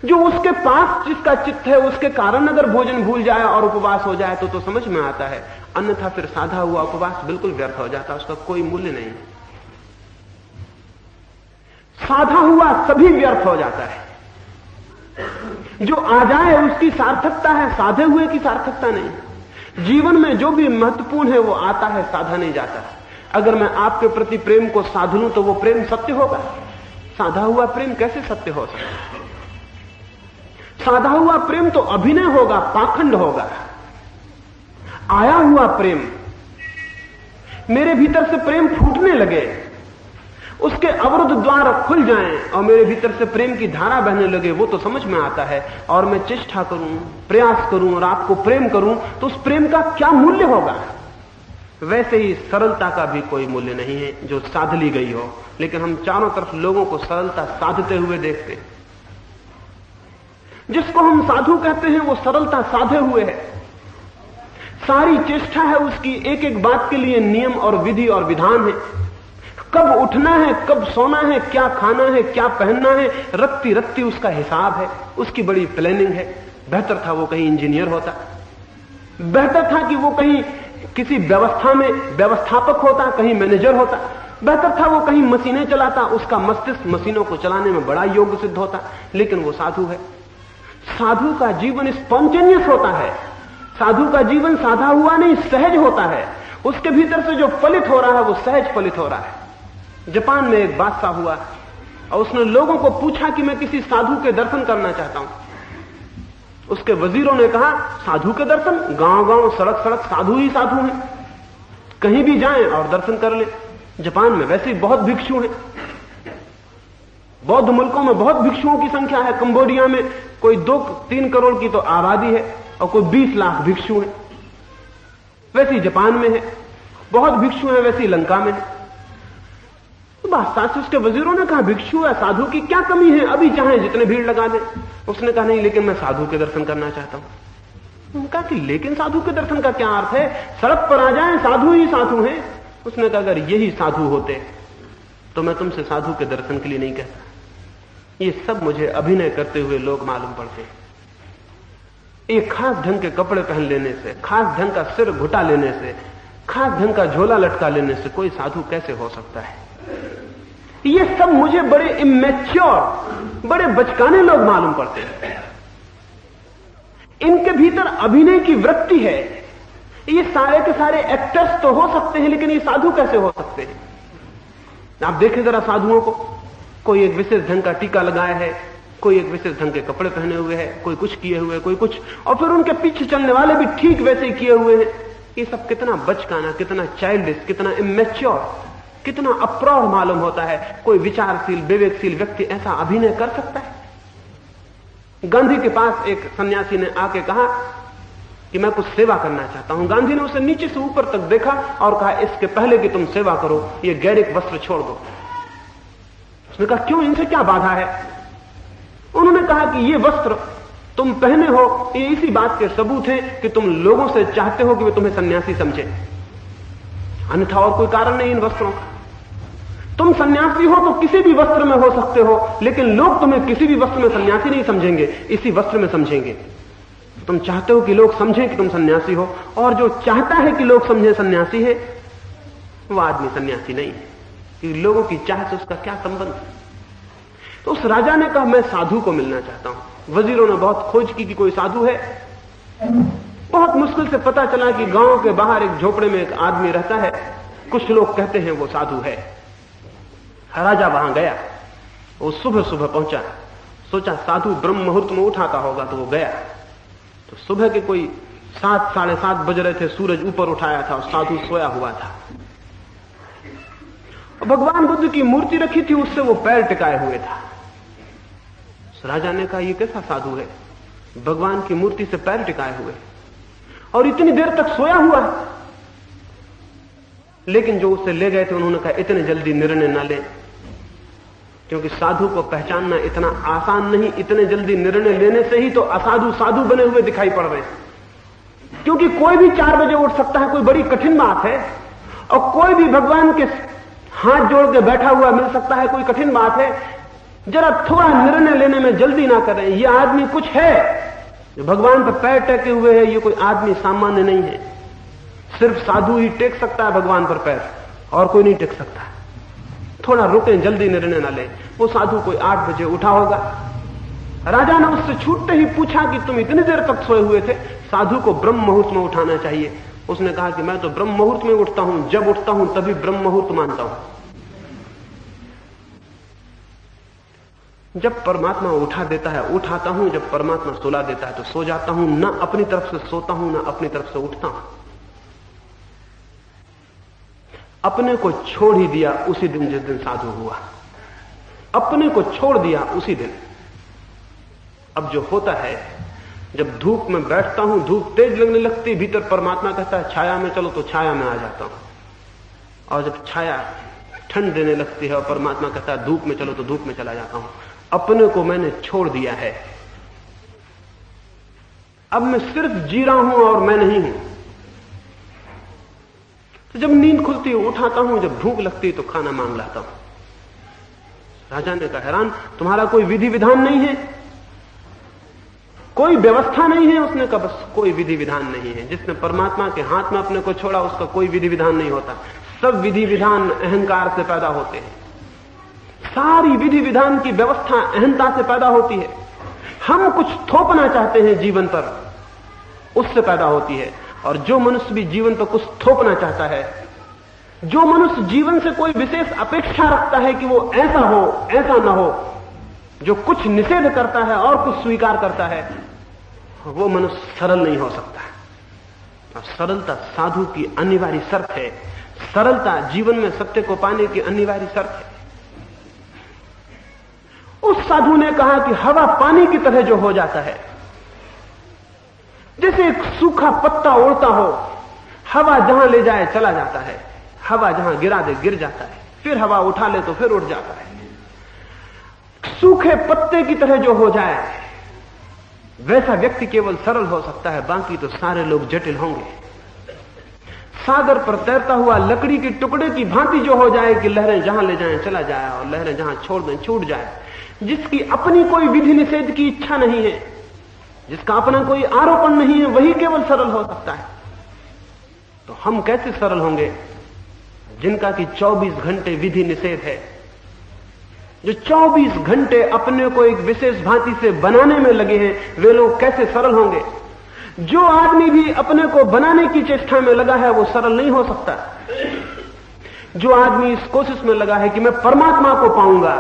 जो उसके पास जिसका चित्त है, उसके कारण अगर भोजन भूल जाए और उपवास हो जाए तो समझ में आता है। अन्यथा फिर साधा हुआ उपवास बिल्कुल व्यर्थ हो जाता, उसका कोई मूल्य नहीं। साधा हुआ सभी व्यर्थ हो जाता है। जो आ जाए उसकी सार्थकता है, साधे हुए की सार्थकता नहीं। जीवन में जो भी महत्वपूर्ण है वो आता है, साधा नहीं जाता। अगर मैं आपके प्रति प्रेम को साध लूं तो वो प्रेम सत्य होगा। साधा हुआ प्रेम कैसे सत्य हो सकता है? साधा हुआ प्रेम तो अभिनय होगा, पाखंड होगा। आया हुआ प्रेम, मेरे भीतर से प्रेम फूटने लगे, उसके अवरुद्ध द्वार खुल जाएं और मेरे भीतर से प्रेम की धारा बहने लगे, वो तो समझ में आता है। और मैं चेष्टा करूं, प्रयास करूं और आपको प्रेम करूं तो उस प्रेम का क्या मूल्य होगा? वैसे ही सरलता का भी कोई मूल्य नहीं है जो साध ली गई हो। लेकिन हम चारों तरफ लोगों को सरलता साधते हुए देखते हैं। जिसको हम साधु कहते हैं वो सरलता साधे हुए है। सारी चेष्टा है उसकी एक एक बात के लिए नियम और विधि और विधान है। कब उठना है, कब सोना है, क्या खाना है, क्या पहनना है, रत्ती रत्ती उसका हिसाब है, उसकी बड़ी प्लानिंग है। बेहतर था वो कहीं इंजीनियर होता, बेहतर था कि वो कहीं किसी व्यवस्था में व्यवस्थापक होता, कहीं मैनेजर होता, बेहतर था वो कहीं मशीनें चलाता, उसका मस्तिष्क मशीनों को चलाने में बड़ा योग्य सिद्ध होता। लेकिन वो साधु है। साधु का जीवन स्पॉन्टेनियस होता है। साधु का जीवन साधा हुआ नहीं, सहज होता है। उसके भीतर से जो फलित हो रहा है वो सहज फलित हो रहा है। जापान में एक बादशाह हुआ और उसने लोगों को पूछा कि मैं किसी साधु के दर्शन करना चाहता हूं। उसके वजीरों ने कहा, साधु के दर्शन? गांव-गांव, सड़क-सड़क साधु ही साधु हैं, कहीं भी जाएं और दर्शन कर लें। जापान में वैसे ही बहुत भिक्षु हैं, बौद्ध मुल्कों में बहुत भिक्षुओं की संख्या है। कंबोडिया में कोई 2-3 करोड़ की तो आबादी है और कोई 20 लाख भिक्षु हैं। वैसे ही जापान में है, बहुत भिक्षु हैं, वैसे ही लंका में है। तो बादशाह से उसके वजीरों ने कहा, भिक्षु है, साधु की क्या कमी है, अभी चाहे जितने भीड़ लगा दे। उसने कहा, नहीं, लेकिन मैं साधु के दर्शन करना चाहता हूं। उन्होंने कहा कि लेकिन साधु के दर्शन का क्या अर्थ है, सड़क पर आ जाएं, साधु ही साधु हैं। उसने कहा, अगर यही साधु होते तो मैं तुमसे साधु के दर्शन के लिए नहीं कहता। ये सब मुझे अभिनय करते हुए लोग मालूम पड़ते हैं। एक खास ढंग के कपड़े पहन लेने से, खास ढंग का सिर घुटा लेने से, खास ढंग का झोला लटका लेने से कोई साधु कैसे हो सकता है? ये सब मुझे बड़े इमेच्योर, बड़े बचकाने लोग मालूम पड़ते हैं। इनके भीतर अभिनय की वृत्ति है। ये सारे के सारे एक्टर्स तो हो सकते हैं, लेकिन ये साधु कैसे हो सकते हैं? आप देखें जरा साधुओं को, कोई एक विशेष ढंग का टीका लगाया है, कोई एक विशेष ढंग के कपड़े पहने हुए है, कोई कुछ किए हुए, कोई कुछ, और फिर उनके पीछे चलने वाले भी ठीक वैसे ही किए हुए हैं। ये सब कितना बचकाना, कितना चाइल्डिश, कितना इमेच्योर, कितना अप्रौढ़ मालूम होता है। कोई विचारशील, विवेकशील व्यक्ति ऐसा अभिनय कर सकता है? गांधी के पास एक सन्यासी ने आके कहा कि मैं कुछ सेवा करना चाहता हूं। गांधी ने उसे नीचे से ऊपर तक देखा और कहा, इसके पहले कि तुम सेवा करो, ये गैरिक वस्त्र छोड़ दो। उसने कहा, क्यों, इनसे क्या बाधा है? उन्होंने कहा कि ये वस्त्र तुम पहने हो, ये इसी बात के सबूत हैं कि तुम लोगों से चाहते हो कि वे तुम्हें सन्यासी समझे, अन्यथा और कोई कारण नहीं इन वस्त्रों का। तुम सन्यासी हो तो किसी भी वस्त्र में हो सकते हो, लेकिन लोग तुम्हें किसी भी वस्त्र में सन्यासी नहीं समझेंगे, इसी वस्त्र में समझेंगे। तुम चाहते हो कि लोग समझें कि तुम सन्यासी हो, और जो चाहता है कि लोग समझें सन्यासी है, वो आदमी सन्यासी नहीं है, कि लोगों की चाह से उसका क्या संबंध। तो उस राजा ने कहा, मैं साधु को मिलना चाहता हूं। वजीरों ने बहुत खोज की कि कोई साधु है। बहुत मुश्किल से पता चला कि गांव के बाहर एक झोपड़े में एक आदमी रहता है, कुछ लोग कहते हैं वो साधु है। राजा वहां गया, वो सुबह सुबह पहुंचा, सोचा साधु ब्रह्म मुहूर्त में उठाता होगा, तो वो गया। तो सुबह के कोई 7, 7:30 बज रहे थे, सूरज ऊपर उठाया था और साधु सोया हुआ था। भगवान बुद्ध की मूर्ति रखी थी, उससे वो पैर टिकाए हुए था। राजा ने कहा, ये कैसा साधु है, भगवान की मूर्ति से पैर टिकाए हुए और इतनी देर तक सोया हुआ है। लेकिन जो उसे ले गए थे उन्होंने कहा, इतने जल्दी निर्णय न ले, क्योंकि साधु को पहचानना इतना आसान नहीं। इतने जल्दी निर्णय लेने से ही तो असाधु साधु बने हुए दिखाई पड़ रहे हैं। क्योंकि कोई भी 4 बजे उठ सकता है, कोई बड़ी कठिन बात है, और कोई भी भगवान के हाथ जोड़ के बैठा हुआ मिल सकता है, कोई कठिन बात है। जरा थोड़ा निर्णय लेने में जल्दी ना करें। ये आदमी कुछ है जो भगवान पर पैर टेके हुए है, ये कोई आदमी सामान्य नहीं है। सिर्फ साधु ही टेक सकता है भगवान पर पैर, और कोई नहीं टेक सकता। थोड़ा रुकें, जल्दी निर्णय ना लें। वो साधु कोई 8 बजे उठा होगा। राजा ने उससे छूटते ही पूछा कि तुम इतनी देर तक सोए हुए थे, साधु को ब्रह्म मुहूर्त में उठाना चाहिए। उसने कहा कि मैं तो ब्रह्म मुहूर्त में उठता हूं, जब उठता हूं तभी ब्रह्म मुहूर्त मानता हूं। जब परमात्मा उठा देता है उठाता हूं, जब परमात्मा सुला देता है तो सो जाता हूं। ना अपनी तरफ से सोता हूं, ना अपनी तरफ से उठता हूं। अपने को छोड़ ही दिया उसी दिन जिस दिन साधु हुआ, अपने को छोड़ दिया उसी दिन। अब जो होता है, जब धूप में बैठता हूं, धूप तेज लगने लगती, भीतर परमात्मा कहता है छाया में चलो, तो छाया में आ जाता हूं। और जब छाया ठंड देने लगती है और परमात्मा कहता है धूप में चलो, तो धूप में चला जाता हूं। अपने को मैंने छोड़ दिया है। अब मैं सिर्फ जी रहा हूं और मैं नहीं हूं। तो जब नींद खुलती है उठाता हूं, जब भूख लगती है तो खाना मांग लाता हूं। राजा ने कहा, हैरान, तुम्हारा कोई विधि विधान नहीं है, कोई व्यवस्था नहीं है। उसने कहा, बस कोई विधि विधान नहीं है। जिसने परमात्मा के हाथ में अपने को छोड़ा, उसका कोई विधि विधान नहीं होता। सब विधि विधान अहंकार से पैदा होते हैं। सारी विधि विधान की व्यवस्था अहंता से पैदा होती है। हम कुछ थोपना चाहते हैं जीवन पर, उससे पैदा होती है। और जो मनुष्य भी जीवन पर कुछ थोपना चाहता है, जो मनुष्य जीवन से कोई विशेष अपेक्षा रखता है कि वो ऐसा हो ऐसा ना हो, जो कुछ निषेध करता है और कुछ स्वीकार करता है, वो मनुष्य सरल नहीं हो सकता। और सरलता साधु की अनिवार्य शर्त है। सरलता जीवन में सत्य को पाने की अनिवार्य शर्त है। उस साधु ने कहा कि हवा पानी की तरह जो हो जाता है, जैसे एक सूखा पत्ता उड़ता हो, हवा जहां ले जाए चला जाता है, हवा जहां गिरा दे गिर जाता है, फिर हवा उठा ले तो फिर उड़ जाता है। सूखे पत्ते की तरह जो हो जाए, वैसा व्यक्ति केवल सरल हो सकता है, बाकी तो सारे लोग जटिल होंगे। सागर पर तैरता हुआ लकड़ी के टुकड़े की भांति जो हो जाए कि लहरें जहां ले जाएं चला जाए और लहरें जहां छोड़ दें छूट जाए, जिसकी अपनी कोई विधि निषेध की इच्छा नहीं है, जिसका अपना कोई आरोपण नहीं है, वही केवल सरल हो सकता है। तो हम कैसे सरल होंगे जिनका कि 24 घंटे विधि निषेध है, जो 24 घंटे अपने को एक विशेष भांति से बनाने में लगे हैं, वे लोग कैसे सरल होंगे? जो आदमी भी अपने को बनाने की चेष्टा में लगा है वो सरल नहीं हो सकता। जो आदमी इस कोशिश में लगा है कि मैं परमात्मा को पाऊंगा,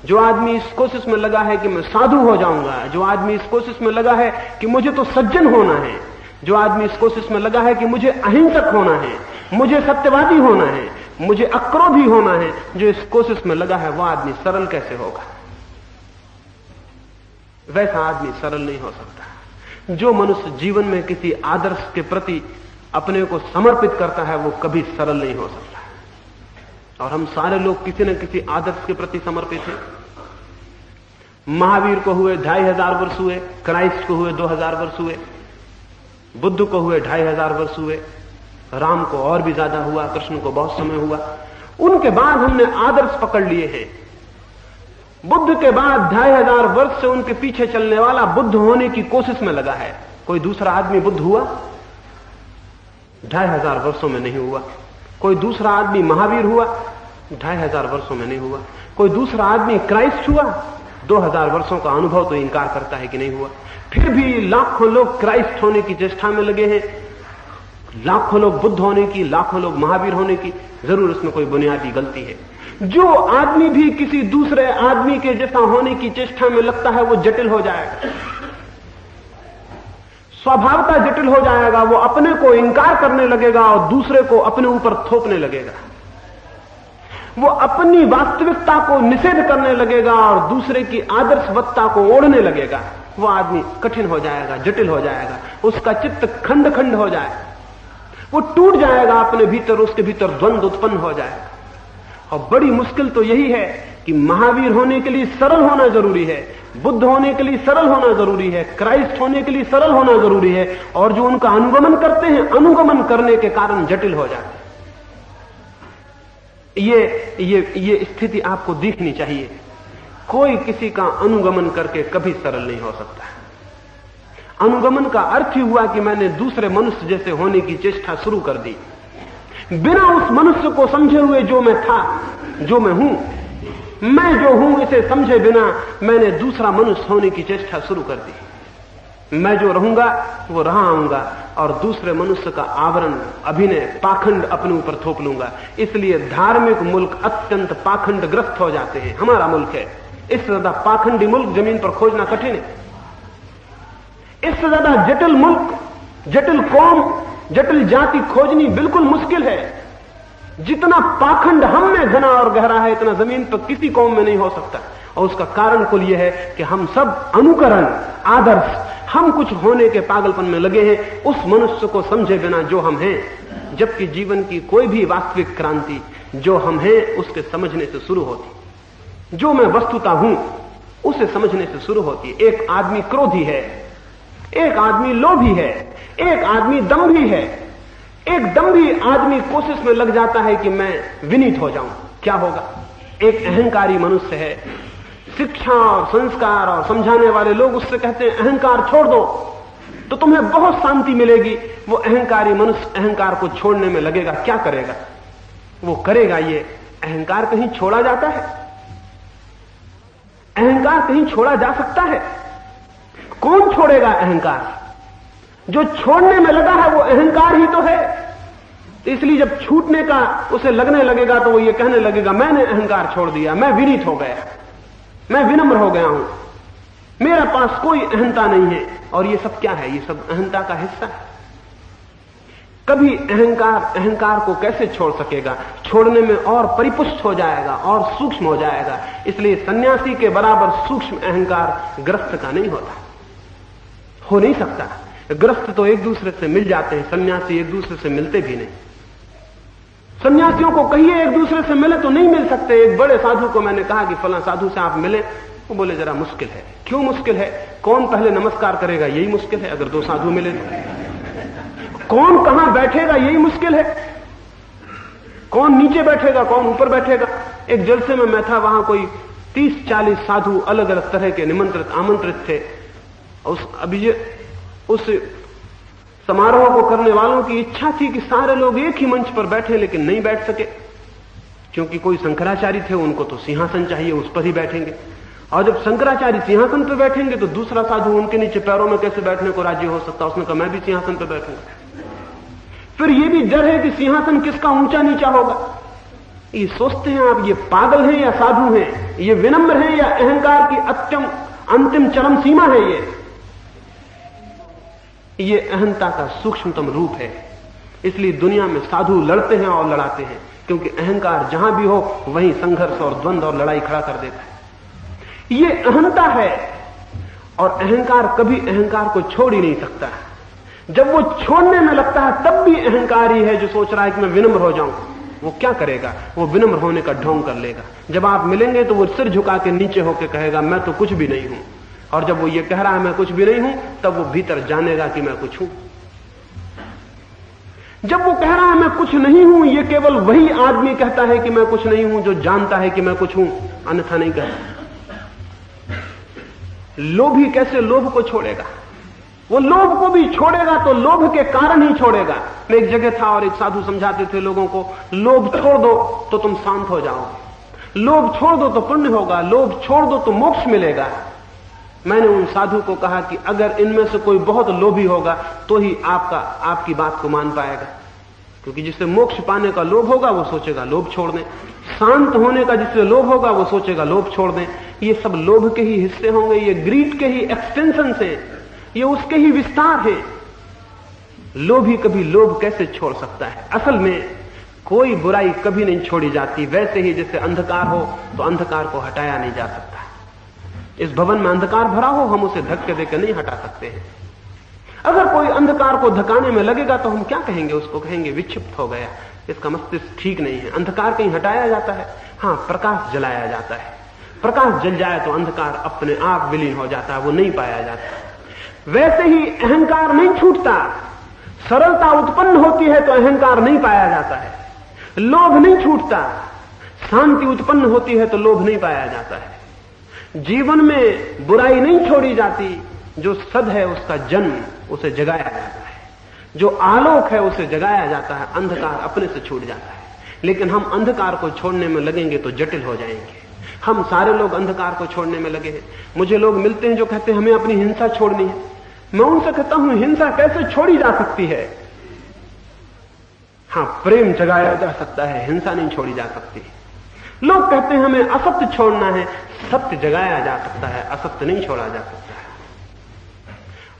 जो आदमी इस कोशिश में लगा है कि मैं साधु हो जाऊंगा, जो आदमी इस कोशिश में लगा है कि मुझे तो सज्जन होना है, जो आदमी इस कोशिश में लगा है कि मुझे अहिंसक होना है, मुझे सत्यवादी होना है, मुझे अक्रोधी होना है, जो इस कोशिश में लगा है वो आदमी सरल कैसे होगा? वैसा आदमी सरल नहीं हो सकता। जो मनुष्य जीवन में किसी आदर्श के प्रति अपने को समर्पित करता है वो कभी सरल नहीं हो सकता। और हम सारे लोग किसी न किसी आदर्श के प्रति समर्पित हैं। महावीर को हुए 2500 वर्ष हुए, क्राइस्ट को हुए 2000 वर्ष हुए, बुद्ध को हुए 2500 वर्ष हुए, राम को और भी ज्यादा हुआ, कृष्ण को बहुत समय हुआ। उनके बाद हमने आदर्श पकड़ लिए हैं। बुद्ध के बाद 2500 वर्ष से उनके पीछे चलने वाला बुद्ध होने की कोशिश में लगा है। कोई दूसरा आदमी बुद्ध हुआ? 2500 वर्षों में नहीं हुआ। कोई दूसरा आदमी महावीर हुआ? 2500 वर्षों में नहीं हुआ। कोई दूसरा आदमी क्राइस्ट हुआ? 2000 वर्षों का अनुभव तो इंकार करता है कि नहीं हुआ। फिर भी लाखों लोग क्राइस्ट होने की चेष्टा में लगे हैं, लाखों लोग बुद्ध होने की, लाखों लोग महावीर होने की। जरूर उसमें कोई बुनियादी गलती है। जो आदमी भी किसी दूसरे आदमी के जैसा होने की चेष्टा में लगता है वो जटिल हो जाएगा, स्वभावता जटिल हो जाएगा। वो अपने को इंकार करने लगेगा और दूसरे को अपने ऊपर थोपने लगेगा। वो अपनी वास्तविकता को निषेध करने लगेगा और दूसरे की आदर्शवत्ता को ओढ़ने लगेगा। वो आदमी कठिन हो जाएगा, जटिल हो जाएगा, उसका चित्त खंड खंड हो जाएगा, वो टूट जाएगा अपने भीतर, उसके भीतर द्वंद्व उत्पन्न हो जाएगा। और बड़ी मुश्किल तो यही है कि महावीर होने के लिए सरल होना जरूरी है, बुद्ध होने के लिए सरल होना जरूरी है, क्राइस्ट होने के लिए सरल होना जरूरी है, और जो उनका अनुगमन करते हैं अनुगमन करने के कारण जटिल हो जाते हैं। ये स्थिति आपको दिखनी चाहिए। कोई किसी का अनुगमन करके कभी सरल नहीं हो सकता। अनुगमन का अर्थ ही हुआ कि मैंने दूसरे मनुष्य जैसे होने की चेष्टा शुरू कर दी, बिना उस मनुष्य को समझे हुए जो मैं था, जो मैं हूं। मैं जो हूं इसे समझे बिना मैंने दूसरा मनुष्य होने की चेष्टा शुरू कर दी। मैं जो रहूंगा वो रहा आऊंगा और दूसरे मनुष्य का आवरण, अभिनय, पाखंड अपने ऊपर थोप लूंगा। इसलिए धार्मिक मुल्क अत्यंत पाखंडग्रस्त हो जाते हैं। हमारा मुल्क है, इससे ज्यादा पाखंडी मुल्क जमीन पर खोजना कठिन है। इससे ज्यादा जटिल मुल्क, जटिल कौम, जटिल जाति खोजनी बिल्कुल मुश्किल है। जितना पाखंड हम में घना और गहरा है इतना जमीन पर किसी कौम में नहीं हो सकता। और उसका कारण कुल यह है कि हम सब अनुकरण, आदर्श, हम कुछ होने के पागलपन में लगे हैं, उस मनुष्य को समझे बिना जो हम हैं। जबकि जीवन की कोई भी वास्तविक क्रांति जो हम हैं उसके समझने से शुरू होती, जो मैं वस्तुता हूं उसे समझने से शुरू होती है। एक आदमी क्रोधी है, एक आदमी लोभी है, एक आदमी दंभी है। एक दंभी आदमी कोशिश में लग जाता है कि मैं विनीत हो जाऊं, क्या होगा? एक अहंकारी मनुष्य है, शिक्षा और संस्कार और समझाने वाले लोग उससे कहते हैं अहंकार छोड़ दो तो तुम्हें बहुत शांति मिलेगी। वो अहंकारी मनुष्य अहंकार को छोड़ने में लगेगा, क्या करेगा? वो करेगा ये। अहंकार कहीं छोड़ा जाता है? अहंकार कहीं छोड़ा जा सकता है? कौन छोड़ेगा अहंकार? जो छोड़ने में लगा है वो अहंकार ही तो है। इसलिए जब छूटने का उसे लगने लगेगा तो वो ये कहने लगेगा मैंने अहंकार छोड़ दिया, मैं विनीत हो गया, मैं विनम्र हो गया हूं, मेरे पास कोई अहंता नहीं है। और ये सब क्या है? ये सब अहंता का हिस्सा है। कभी अहंकार को कैसे छोड़ सकेगा? छोड़ने में और परिपुष्ट हो जाएगा और सूक्ष्म हो जाएगा। इसलिए सन्यासी के बराबर सूक्ष्म अहंकार गृहस्थ का नहीं होता, हो नहीं सकता। गृहस्थ तो एक दूसरे से मिल जाते हैं, सन्यासी एक दूसरे से मिलते भी नहीं। सन्यासियों को कहिए एक दूसरे से मिले तो नहीं मिल सकते। एक बड़े साधु को मैंने कहा कि फला साधु से आप मिले, वो बोले जरा मुश्किल है। क्यों मुश्किल है? कौन पहले नमस्कार करेगा यही मुश्किल है। अगर दो साधु मिले तो कौन कहां बैठेगा यही मुश्किल है। कौन नीचे बैठेगा, कौन ऊपर बैठेगा। एक जलसे में मैं था, वहां कोई 30-40 साधु अलग अलग तरह के आमंत्रित थे। उस समारोह को करने वालों की इच्छा थी कि सारे लोग एक ही मंच पर बैठे, लेकिन नहीं बैठ सके क्योंकि कोई शंकराचार्य थे, उनको तो सिंहासन चाहिए, उस पर ही बैठेंगे। और जब शंकराचार्य सिंहासन पर बैठेंगे तो दूसरा साधु उनके नीचे पैरों में कैसे बैठने को राजी हो सकता? उसने कहा मैं भी सिंहासन पर बैठूंगा। फिर ये भी डर है कि सिंहासन किसका ऊंचा नीचा होगा। ये सोचते हैं आप, ये पागल हैं या साधु हैं, ये विनम्र हैं या अहंकार की अंतिम चरम सीमा है। ये अहंता का सूक्ष्मतम रूप है। इसलिए दुनिया में साधु लड़ते हैं और लड़ाते हैं, क्योंकि अहंकार जहां भी हो वहीं संघर्ष और द्वंद्व और लड़ाई खड़ा कर देता है। ये अहंता है और अहंकार कभी अहंकार को छोड़ ही नहीं सकता। जब वो छोड़ने में लगता है तब भी अहंकार ही है जो सोच रहा है कि मैं विनम्र हो जाऊं। वो क्या करेगा? वो विनम्र होने का ढोंग कर लेगा। जब आप मिलेंगे तो वो सिर झुका के नीचे होकर कहेगा मैं तो कुछ भी नहीं हूं। और जब वो ये कह रहा है मैं कुछ भी नहीं हूं, तब वो भीतर जानेगा कि मैं कुछ हूं। जब वो कह रहा है मैं कुछ नहीं हूं, ये केवल वही आदमी कहता है कि मैं कुछ नहीं हूं जो जानता है कि मैं कुछ हूं, अन्यथा नहीं कहता। लोभी कैसे लोभ को छोड़ेगा? वो लोभ को भी छोड़ेगा तो लोभ के कारण ही छोड़ेगा। मैं एक जगह था और एक साधु समझाते थे लोगों को, लोभ छोड़ दो तो तुम शांत हो जाओगे, लोभ छोड़ दो तो पुण्य होगा, लोभ छोड़ दो तो मोक्ष मिलेगा। मैंने उन साधु को कहा कि अगर इनमें से कोई बहुत लोभी होगा तो ही आपकी बात को मान पाएगा, क्योंकि जिससे मोक्ष पाने का लोभ होगा वो सोचेगा लोभ छोड़ दें, शांत होने का जिससे लोभ होगा वो सोचेगा लोभ छोड़ दें। ये सब लोभ के ही हिस्से होंगे, ये ग्रीड के ही एक्सटेंशन से, ये उसके ही विस्तार है। लोभी कभी लोभ कैसे छोड़ सकता है? असल में कोई बुराई कभी नहीं छोड़ी जाती। वैसे ही जैसे अंधकार हो तो अंधकार को हटाया नहीं जा सकता। इस भवन में अंधकार भरा हो, हम उसे धक्के देकर नहीं हटा सकते हैं। अगर कोई अंधकार को धकाने में लगेगा तो हम क्या कहेंगे? उसको कहेंगे विक्षिप्त हो गया, इसका मस्तिष्क ठीक नहीं है। अंधकार कहीं हटाया जाता है? हां, प्रकाश जलाया जाता है। प्रकाश जल जाए तो अंधकार अपने आप विलीन हो जाता है, वो नहीं पाया जाता। वैसे ही अहंकार नहीं छूटता। सरलता उत्पन्न होती है तो अहंकार नहीं पाया जाता है। लोभ नहीं छूटता। शांति उत्पन्न होती है तो लोभ नहीं पाया जाता है। जीवन में बुराई नहीं छोड़ी जाती। जो सद है उसका जन्म, उसे जगाया जाता है। जो आलोक है उसे जगाया जाता है। अंधकार अपने से छूट जाता है। लेकिन हम अंधकार को छोड़ने में लगेंगे तो जटिल हो जाएंगे। हम सारे लोग अंधकार को छोड़ने में लगे हैं। मुझे लोग मिलते हैं जो कहते हैं हमें अपनी हिंसा छोड़नी है। मैं उनसे कहता हूं हिंसा कैसे छोड़ी जा सकती है? हां, प्रेम जगाया जा सकता है, हिंसा नहीं छोड़ी जा सकती। लोग कहते हैं हमें असत्य छोड़ना है, सत्य जगाया जा सकता है, असत्य नहीं छोड़ा जा सकता है।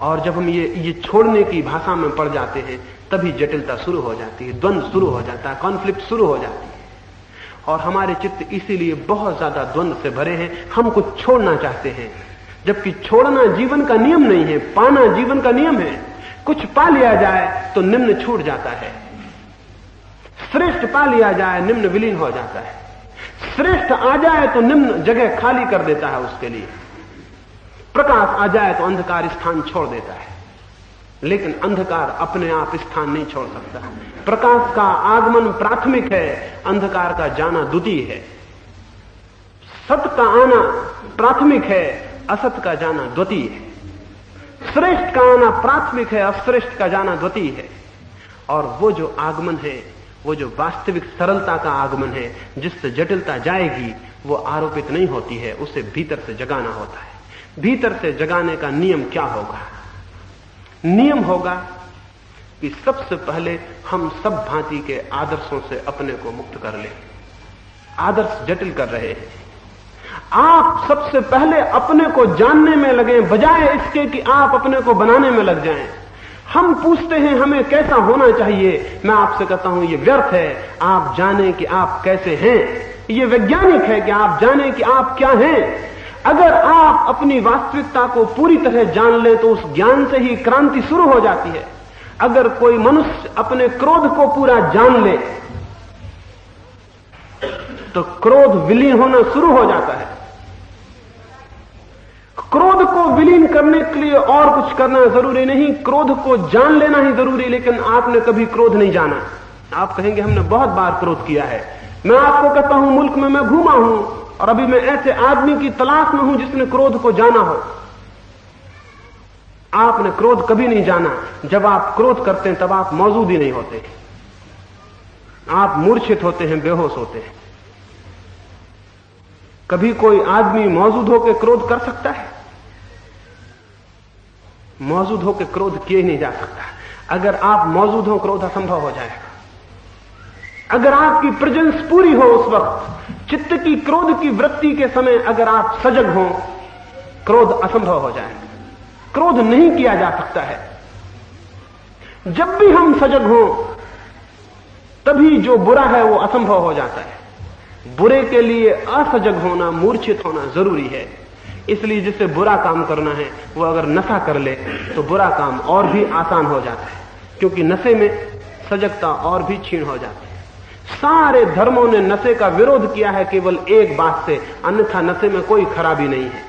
और जब हम ये छोड़ने की भाषा में पड़ जाते हैं तभी जटिलता शुरू हो जाती है, द्वंद्व शुरू हो जाता है, कॉन्फ्लिक्ट शुरू हो जाती है। और हमारे चित्त इसीलिए बहुत ज्यादा द्वंद्व से भरे हैं। हम कुछ छोड़ना चाहते हैं, जबकि छोड़ना जीवन का नियम नहीं है, पाना जीवन का नियम है। कुछ पा लिया जाए तो निम्न छूट जाता है, श्रेष्ठ पा लिया जाए निम्न विलीन हो जाता है, श्रेष्ठ आ जाए तो निम्न जगह खाली कर देता है उसके लिए, प्रकाश आ जाए तो अंधकार स्थान छोड़ देता है। लेकिन अंधकार अपने आप स्थान नहीं छोड़ सकता। प्रकाश का आगमन प्राथमिक है, अंधकार का जाना द्वितीय है। सत्य का आना प्राथमिक है, असत का जाना द्वितीय है। श्रेष्ठ का आना प्राथमिक है, अश्रेष्ठ का जाना द्वितीय है। और वो जो आगमन है, वो जो वास्तविक सरलता का आगमन है, जिससे जटिलता जाएगी, वो आरोपित नहीं होती है, उसे भीतर से जगाना होता है। भीतर से जगाने का नियम क्या होगा? नियम होगा कि सबसे पहले हम सब भांति के आदर्शों से अपने को मुक्त कर लें। आदर्श जटिल कर रहे हैं। आप सबसे पहले अपने को जानने में लगे, बजाय इसके कि आप अपने को बनाने में लग जाएं। हम पूछते हैं हमें कैसा होना चाहिए, मैं आपसे कहता हूं ये व्यर्थ है। आप जानें कि आप कैसे हैं। ये वैज्ञानिक है कि आप जानें कि आप क्या हैं। अगर आप अपनी वास्तविकता को पूरी तरह जान लें तो उस ज्ञान से ही क्रांति शुरू हो जाती है। अगर कोई मनुष्य अपने क्रोध को पूरा जान ले तो क्रोध विलीन होना शुरू हो जाता है। क्रोध को विलीन करने के लिए और कुछ करना जरूरी नहीं, क्रोध को जान लेना ही जरूरी। लेकिन आपने कभी क्रोध नहीं जाना। आप कहेंगे हमने बहुत बार क्रोध किया है। मैं आपको कहता हूं मुल्क में मैं घूमा हूं और अभी मैं ऐसे आदमी की तलाश में हूं जिसने क्रोध को जाना हो। आपने क्रोध कभी नहीं जाना। जब आप क्रोध करते हैं तब आप मौजूद ही नहीं होते, आप मूर्छित होते हैं, बेहोश होते हैं। कभी कोई आदमी मौजूद होकर क्रोध कर सकता है? मौजूद होकर क्रोध किए ही नहीं जा सकता। अगर आप मौजूद हो क्रोध असंभव हो जाएगा। अगर आपकी प्रेजेंस पूरी हो उस वक्त, चित्त की क्रोध की वृत्ति के समय अगर आप सजग हो, क्रोध असंभव हो जाएगा। क्रोध नहीं किया जा सकता है। जब भी हम सजग हो तभी जो बुरा है वो असंभव हो जाता है। बुरे के लिए असजग होना, मूर्छित होना जरूरी है। इसलिए जिसे बुरा काम करना है वो अगर नशा कर ले तो बुरा काम और भी आसान हो जाता है, क्योंकि नशे में सजगता और भी क्षीण हो जाती है। सारे धर्मों ने नशे का विरोध किया है केवल एक बात से, अन्यथा नशे में कोई खराबी नहीं है।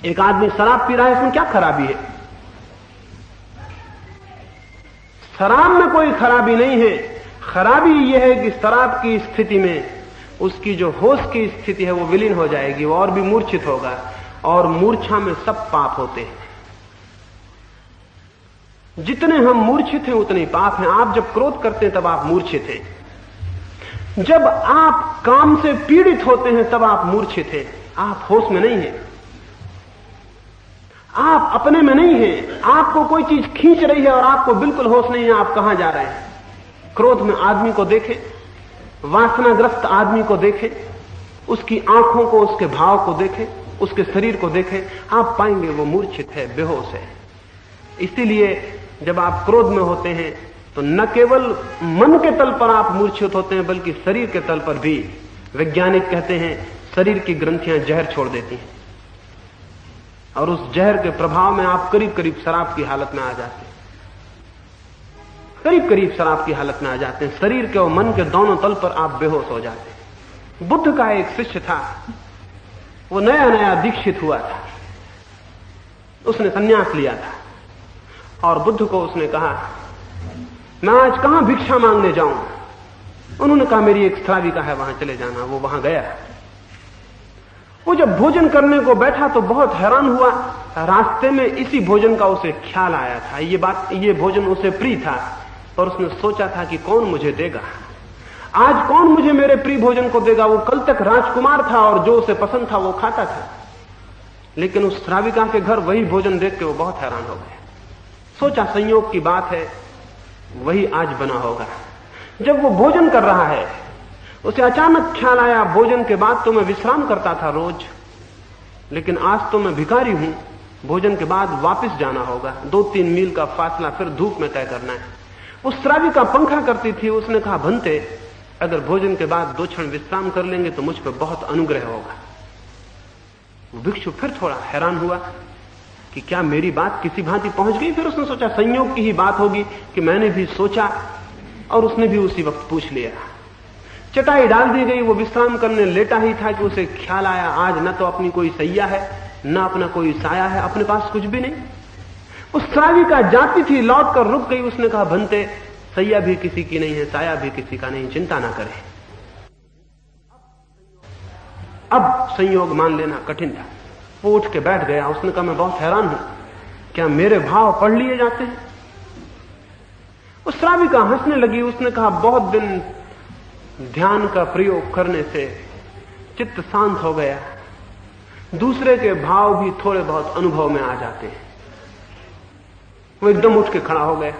एक आदमी शराब पी रहा है, इसमें क्या खराबी है? शराब में कोई खराबी नहीं है। खराबी यह है कि शराब की स्थिति में उसकी जो होश की स्थिति है वो विलीन हो जाएगी, वो और भी मूर्छित होगा, और मूर्छा में सब पाप होते हैं। जितने हम मूर्छित हैं उतने पाप हैं। आप जब क्रोध करते हैं तब आप मूर्छित हैं। जब आप काम से पीड़ित होते हैं तब आप मूर्छित हैं। आप होश में नहीं हैं, आप अपने में नहीं हैं। आपको कोई चीज खींच रही है और आपको बिल्कुल होश नहीं है आप कहां जा रहे हैं। क्रोध में आदमी को देखें, वासनाग्रस्त आदमी को देखें, उसकी आंखों को, उसके भाव को देखें, उसके शरीर को देखें, आप पाएंगे वो मूर्छित है, बेहोश है। इसीलिए जब आप क्रोध में होते हैं तो न केवल मन के तल पर आप मूर्छित होते हैं बल्कि शरीर के तल पर भी। वैज्ञानिक कहते हैं शरीर की ग्रंथियां जहर छोड़ देती हैं और उस जहर के प्रभाव में आप करीब करीब शराब की हालत में आ जाते हैं। करीब करीब शराब की हालत में आ जाते हैं। शरीर के और मन के दोनों तल पर आप बेहोश हो जाते हैं। बुद्ध का एक शिष्य था, वो नया नया दीक्षित हुआ था, उसने संन्यास लिया था और बुद्ध को उसने कहा मैं आज कहां भिक्षा मांगने जाऊं? उन्होंने कहा मेरी एक श्राविका है, वहां चले जाना। वो वहां गया। वो जब भोजन करने को बैठा तो बहुत हैरान हुआ। रास्ते में इसी भोजन का उसे ख्याल आया था। ये भोजन उसे प्रिय था और उसने सोचा था कि कौन मुझे देगा आज, कौन मुझे मेरे प्रिय भोजन को देगा। वो कल तक राजकुमार था और जो उसे पसंद था वो खाता था, लेकिन उस श्राविका के घर वही भोजन देख के वो बहुत हैरान हो गया। सोचा संयोग की बात है, वही आज बना होगा। जब वो भोजन कर रहा है उसे अचानक ख्याल आया भोजन के बाद तो मैं विश्राम करता था रोज, लेकिन आज तो मैं भिखारी हूं, भोजन के बाद वापस जाना होगा, 2-3 मील का फासला फिर धूप में तय करना है। उस श्राविका पंखा करती थी। उसने कहा भंते अगर भोजन के बाद 2 क्षण विश्राम कर लेंगे तो मुझ पर बहुत अनुग्रह होगा। वो भिक्षु फिर थोड़ा हैरान हुआ कि क्या मेरी बात किसी भांति पहुंच गई। फिर उसने सोचा संयोग की ही बात होगी कि मैंने भी सोचा और उसने भी उसी वक्त पूछ लिया। चटाई डाल दी गई, वो विश्राम करने लेटा ही था कि उसे ख्याल आया आज न तो अपनी कोई सैया है न अपना कोई साया है, अपने पास कुछ भी नहीं। उस श्राविका जाती थी, लौट कर रुक गई। उसने कहा भंते सैया भी किसी की नहीं है, साया भी किसी का नहीं, चिंता ना करें। अब संयोग मान लेना कठिन था। वो उठ के बैठ गया। उसने कहा मैं बहुत हैरान हूं, क्या मेरे भाव पढ़ लिए जाते हैं? उस श्राविका हंसने लगी। उसने कहा बहुत दिन ध्यान का प्रयोग करने से चित्त शांत हो गया, दूसरे के भाव भी थोड़े बहुत अनुभव में आ जाते हैं। वो एकदम उठ के खड़ा हो गया,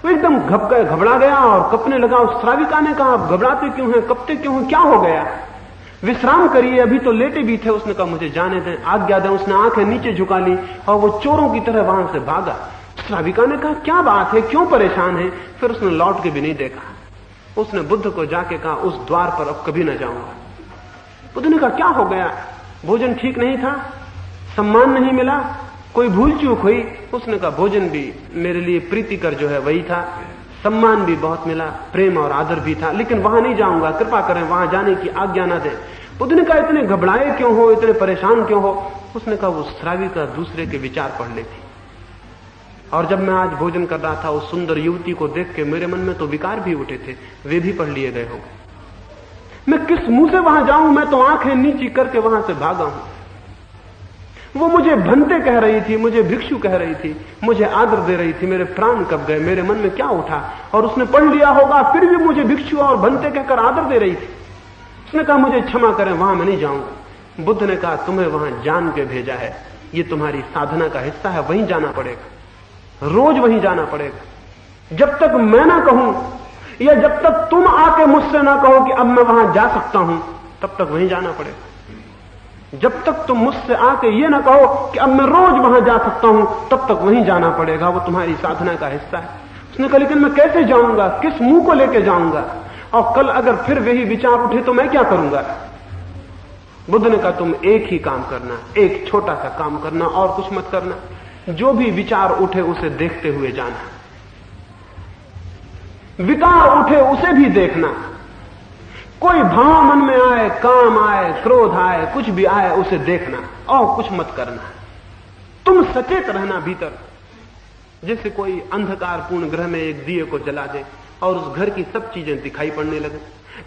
वो एकदम घबरा गया और कपने लगा। उस श्राविका ने कहा, आप घबराते क्यों हैं, कपते क्यों हैं, क्या हो गया? विश्राम करिए, अभी तो लेटे भी थे। उसने कहा, मुझे जाने दें, आज्ञा दें। उसने आंखें नीचे झुका ली और वो चोरों की तरह वहां से भागा। श्राविका ने कहा, क्या बात है, क्यों परेशान है? फिर उसने लौट के भी नहीं देखा। उसने बुद्ध को जाके कहा, उस द्वार पर अब कभी न जाऊंगा। बुद्ध ने कहा, क्या हो गया? भोजन ठीक नहीं था, सम्मान नहीं मिला, कोई भूल चूक हुई? उसने कहा, भोजन भी मेरे लिए प्रीतिकर जो है वही था, सम्मान भी बहुत मिला, प्रेम और आदर भी था, लेकिन वहां नहीं जाऊंगा, कृपा करें वहां जाने की आज्ञा ना दें। बुद्ध ने कहा, इतने घबराए क्यों हो, इतने परेशान क्यों हो? उसने कहा, वो श्राविका दूसरे के विचार पढ़ लेती, और जब मैं आज भोजन कर रहा था उस सुंदर युवती को देख के मेरे मन में तो विकार भी उठे थे, वे भी पढ़ लिए गए होंगे। मैं किस मुंह से वहां जाऊं? मैं तो आंखें नीची करके वहां से भागा हूं। वो मुझे भंते कह रही थी, मुझे भिक्षु कह रही थी, मुझे आदर दे रही थी, मेरे प्राण कब गए, मेरे मन में क्या उठा? और उसने पढ़ लिया होगा, फिर भी मुझे भिक्षु और भंते कहकर आदर दे रही थी। उसने कहा, मुझे क्षमा करें, वहां मैं नहीं जाऊंगा। बुद्ध ने कहा, तुम्हें वहां जान के भेजा है, ये तुम्हारी साधना का हिस्सा है, वहीं जाना पड़ेगा, रोज वहीं जाना पड़ेगा। जब तक मैं ना कहूं या जब तक तुम आके मुझसे ना कहो कि अब मैं वहां जा सकता हूं, तब तक वहीं जाना पड़ेगा। जब तक तुम मुझसे आके ये ना कहो कि अब मैं रोज वहां जा सकता हूं, तब तक वहीं जाना पड़ेगा, वो तुम्हारी साधना का हिस्सा है। उसने कहा, लेकिन मैं कैसे जाऊंगा, किस मुंह को लेके जाऊंगा, और कल अगर फिर वही विचार उठे तो मैं क्या करूंगा? बुद्ध ने कहा, तुम एक ही काम करना, एक छोटा सा काम करना, और कुछ मत करना। जो भी विचार उठे उसे देखते हुए जाना, विकार उठे उसे भी देखना। कोई भाव मन में आए, काम आए, क्रोध आए, कुछ भी आए, उसे देखना और कुछ मत करना। तुम सचेत रहना भीतर, जैसे कोई अंधकारपूर्ण ग्रह में एक दिए को जला दे और उस घर की सब चीजें दिखाई पड़ने लगे।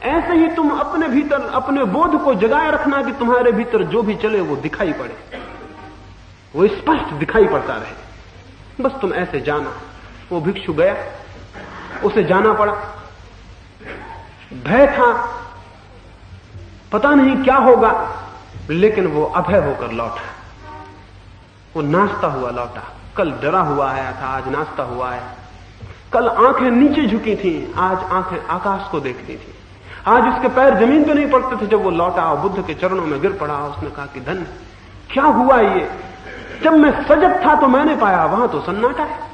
ऐसे ही तुम अपने भीतर अपने बोध को जगाए रखना कि तुम्हारे भीतर जो भी चले वो दिखाई पड़े, वो स्पष्ट दिखाई पड़ता रहे। बस तुम ऐसे जाना। वो भिक्षु गया, उसे जाना पड़ा, भय था, पता नहीं क्या होगा, लेकिन वो अभय होकर लौटा। वो नाचता हुआ लौटा। कल डरा हुआ आया था, आज नाचता हुआ आया। कल आंखें नीचे झुकी थी, आज आंखें आकाश को देखती थी। आज उसके पैर जमीन पे नहीं पड़ते थे। जब वो लौटा और बुद्ध के चरणों में गिर पड़ा, उसने कहा कि धन, क्या हुआ ये? जब मैं सजग था तो मैंने पाया वहां तो सन्नाटा है।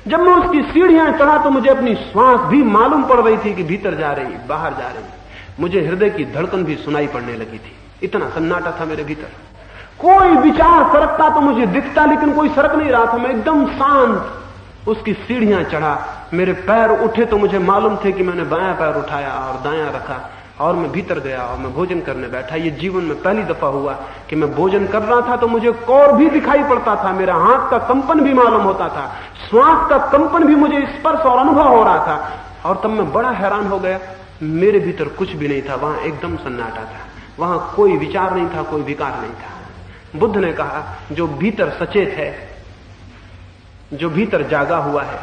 जब मैं उसकी सीढ़ियां चढ़ा तो मुझे अपनी श्वास भी मालूम पड़ रही थी कि भीतर जा रही, बाहर जा रही। मुझे हृदय की धड़कन भी सुनाई पड़ने लगी थी, इतना सन्नाटा था मेरे भीतर। कोई विचार सरकता तो मुझे दिखता, लेकिन कोई सरक नहीं रहा था। मैं एकदम शांत उसकी सीढ़ियां चढ़ा, मेरे पैर उठे तो मुझे मालूम थे कि मैंने बायां पैर उठाया और दायां रखा, और मैं भीतर गया और मैं भोजन करने बैठा। ये जीवन में पहली दफा हुआ कि मैं भोजन कर रहा था तो मुझे कौर भी दिखाई पड़ता था, मेरा हाथ का कंपन भी मालूम होता था, श्वास का कंपन भी मुझे स्पर्श और अनुभव हो रहा था। और तब मैं बड़ा हैरान हो गया, मेरे भीतर कुछ भी नहीं था, वहां एकदम सन्नाटा था, वहां कोई विचार नहीं था, कोई विकार नहीं था। बुद्ध ने कहा, जो भीतर सचेत है, जो भीतर जागा हुआ है,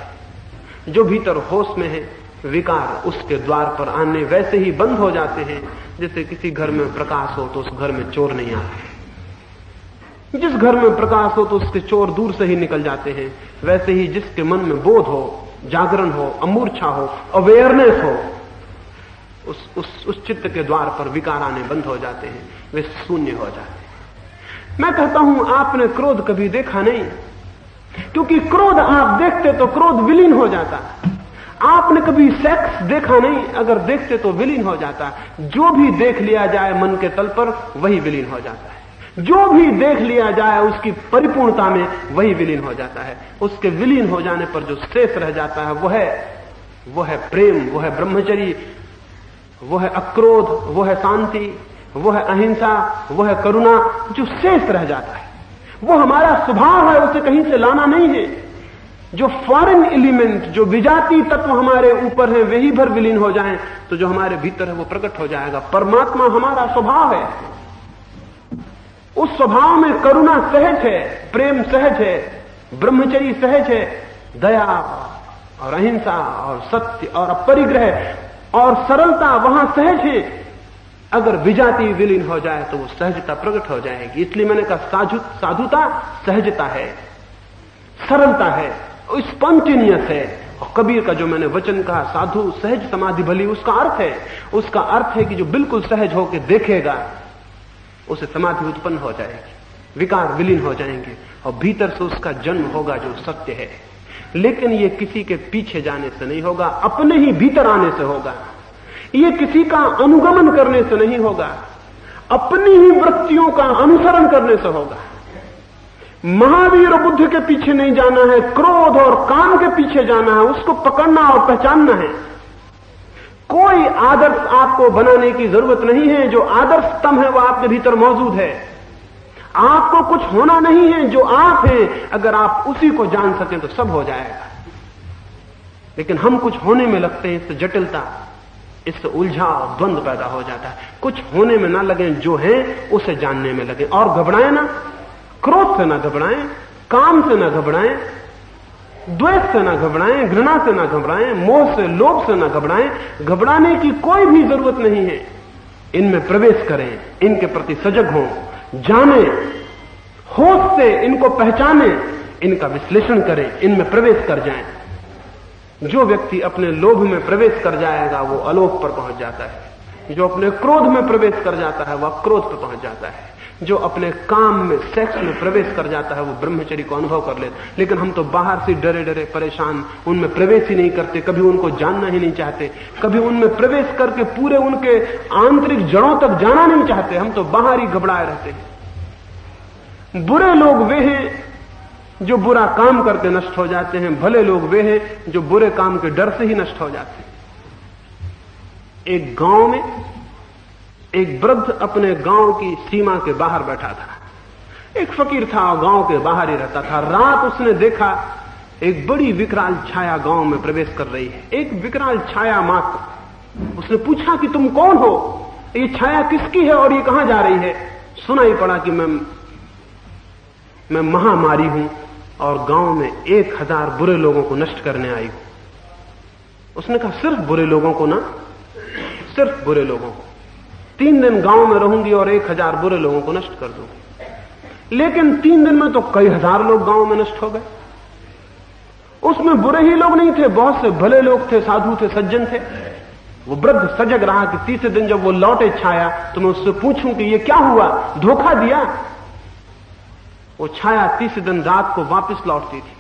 जो भीतर होश में है, विकार उसके द्वार पर आने वैसे ही बंद हो जाते हैं जैसे किसी घर में प्रकाश हो तो उस घर में चोर नहीं आते। जिस घर में प्रकाश हो तो उसके चोर दूर से ही निकल जाते हैं। वैसे ही जिसके मन में बोध हो, जागरण हो, अमूर्छा हो, अवेयरनेस हो, उस चित्त के द्वार पर विकार आने बंद हो जाते हैं, वे शून्य हो जाते हैं। मैं कहता हूं, आपने क्रोध कभी देखा नहीं, क्योंकि क्रोध आप देखते तो क्रोध विलीन हो जाता। आपने कभी सेक्स देखा नहीं, अगर देखते तो विलीन हो जाता। जो भी देख लिया जाए मन के तल पर वही विलीन हो जाता है। जो भी देख लिया जाए उसकी परिपूर्णता में वही विलीन हो जाता है। उसके विलीन हो जाने पर जो शेष रह जाता है वो है प्रेम, वो है ब्रह्मचर्य, वो है अक्रोध, वो है शांति, वो है अहिंसा, वो है करुणा। जो शेष रह जाता है वो हमारा स्वभाव है, उसे कहीं से लाना नहीं है। जो फॉरेन एलिमेंट, जो विजातीय तत्व हमारे ऊपर है, वही भर विलीन हो जाएं तो जो हमारे भीतर है वो प्रकट हो जाएगा। परमात्मा हमारा स्वभाव है। उस स्वभाव में करुणा सहज है, प्रेम सहज है, ब्रह्मचर्य सहज है, दया और अहिंसा और सत्य और अपरिग्रह और सरलता वहां सहज है। अगर विजातीय विलीन हो जाए तो वो सहजता प्रकट हो जाएगी। इसलिए मैंने कहा साधुता सहजता है। सरलता है, स्पॉन्टेनियस है। और कबीर का जो मैंने वचन कहा, साधु सहज समाधि भली, उसका अर्थ है कि जो बिल्कुल सहज होकर देखेगा उसे समाधि उत्पन्न हो जाएगी, विकार विलीन हो जाएंगे और भीतर से उसका जन्म होगा जो सत्य है। लेकिन ये किसी के पीछे जाने से नहीं होगा, अपने ही भीतर आने से होगा। ये किसी का अनुगमन करने से नहीं होगा, अपनी ही वृत्तियों का अनुसरण करने से होगा। महावीर और बुद्ध के पीछे नहीं जाना है, क्रोध और काम के पीछे जाना है, उसको पकड़ना और पहचानना है। कोई आदर्श आपको बनाने की जरूरत नहीं है। जो आदर्शतम है वो आपके भीतर मौजूद है। आपको कुछ होना नहीं है, जो आप हैं अगर आप उसी को जान सकें तो सब हो जाएगा। लेकिन हम कुछ होने में लगते हैं, इससे जटिलता, इससे उलझा और द्वंद्व पैदा हो जाता है। कुछ होने में ना लगे, जो है उसे जानने में लगे। और घबराएं ना, क्रोध से ना घबराएं, काम से ना घबराएं, द्वेष से ना घबराएं, घृणा से ना घबराएं, मोह से, लोभ से ना घबराएं। घबराने की कोई भी जरूरत नहीं है। इनमें प्रवेश करें, इनके प्रति सजग हों, जाने, होश से इनको पहचाने, इनका विश्लेषण करें, इनमें प्रवेश कर जाएं। जो व्यक्ति अपने लोभ में प्रवेश कर जाएगा वो अलोक पर पहुंच जाता है। जो अपने क्रोध में प्रवेश कर जाता है वह क्रोध पर पहुंच जाता है। जो अपने काम में, सेक्स में प्रवेश कर जाता है वो ब्रह्मचर्य को अनुभव कर लेता। लेकिन हम तो बाहर से डरे डरे परेशान, उनमें प्रवेश ही नहीं करते, कभी उनको जानना ही नहीं चाहते, कभी उनमें प्रवेश करके पूरे उनके आंतरिक जड़ों तक जाना नहीं चाहते। हम तो बाहर ही घबराए रहते हैं। बुरे लोग वे हैं जो बुरा काम करके नष्ट हो जाते हैं, भले लोग वे हैं जो बुरे काम के डर से ही नष्ट हो जाते हैं। एक गांव में एक वृद्ध अपने गांव की सीमा के बाहर बैठा था। एक फकीर था और गांव के बाहर ही रहता था। रात उसने देखा एक बड़ी विकराल छाया गांव में प्रवेश कर रही है, एक विकराल छाया मात्र। उसने पूछा कि तुम कौन हो, ये छाया किसकी है और ये कहां जा रही है? सुनाई पड़ा कि मैं महामारी हूं और गांव में 1000 बुरे लोगों को नष्ट करने आई हूं। उसने कहा सिर्फ बुरे लोगों को ना, सिर्फ बुरे लोगों को। 3 दिन गांव में रहूंगी और 1000 बुरे लोगों को नष्ट कर दूंगी। लेकिन 3 दिन में तो कई हजार लोग गांव में नष्ट हो गए। उसमें बुरे ही लोग नहीं थे, बहुत से भले लोग थे, साधु थे, सज्जन थे। वो वृद्ध सजग रहा कि तीसरे दिन जब वो लौटे छाया तो मैं उससे पूछूं कि ये क्या हुआ, धोखा दिया? वो छाया तीसरे दिन रात को वापस लौटती थी।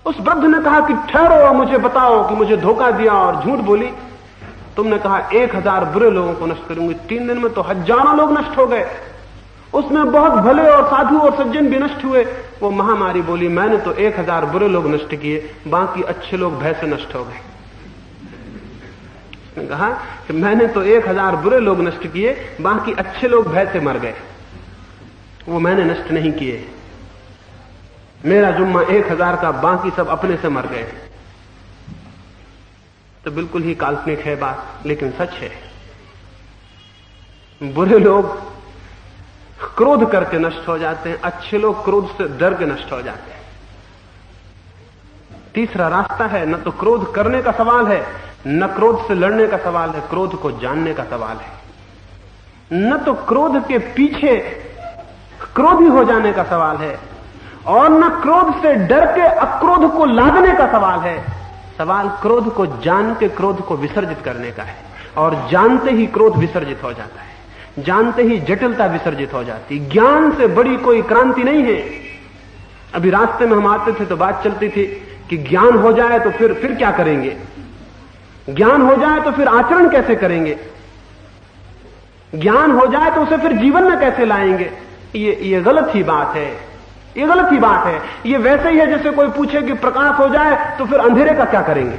उस वृद्ध ने कहा कि ठहरो और मुझे बताओ कि मुझे धोखा दिया और झूठ बोली। तुमने कहा 1000 बुरे लोगों को नष्ट करूंगी, 3 दिन में तो हजारों लोग नष्ट हो गए। उसमें बहुत भले और साधु और सज्जन भी नष्ट हुए। वो महामारी बोली मैंने तो 1000 बुरे लोग नष्ट किए, बाकी अच्छे लोग भय से नष्ट हो गए। उसने कहा कि मैंने तो 1000 बुरे लोग नष्ट किए, बाकी अच्छे लोग भय से मर गए। वो मैंने नष्ट नहीं किए, मेरा जुम्मा 1000 का, बाकी सब अपने से मर गए। तो बिल्कुल ही काल्पनिक है बात, लेकिन सच है। बुरे लोग क्रोध करके नष्ट हो जाते हैं, अच्छे लोग क्रोध से डर के नष्ट हो जाते हैं। तीसरा रास्ता है, न तो क्रोध करने का सवाल है, न क्रोध से लड़ने का सवाल है, क्रोध को जानने का सवाल है। न तो क्रोध के पीछे क्रोधी हो जाने का सवाल है और न क्रोध से डर के अक्रोध को लादने का सवाल है। सवाल क्रोध को जान के क्रोध को विसर्जित करने का है। और जानते ही क्रोध विसर्जित हो जाता है, जानते ही जटिलता विसर्जित हो जाती। ज्ञान से बड़ी कोई क्रांति नहीं है। अभी रास्ते में हम आते थे तो बात चलती थी कि ज्ञान हो जाए तो फिर क्या करेंगे, ज्ञान हो जाए तो फिर आचरण कैसे करेंगे, ज्ञान हो जाए तो उसे फिर जीवन में कैसे लाएंगे। ये गलत ही बात है, ये गलत ही बात है। ये वैसे ही है जैसे कोई पूछे कि प्रकाश हो जाए तो फिर अंधेरे का क्या करेंगे।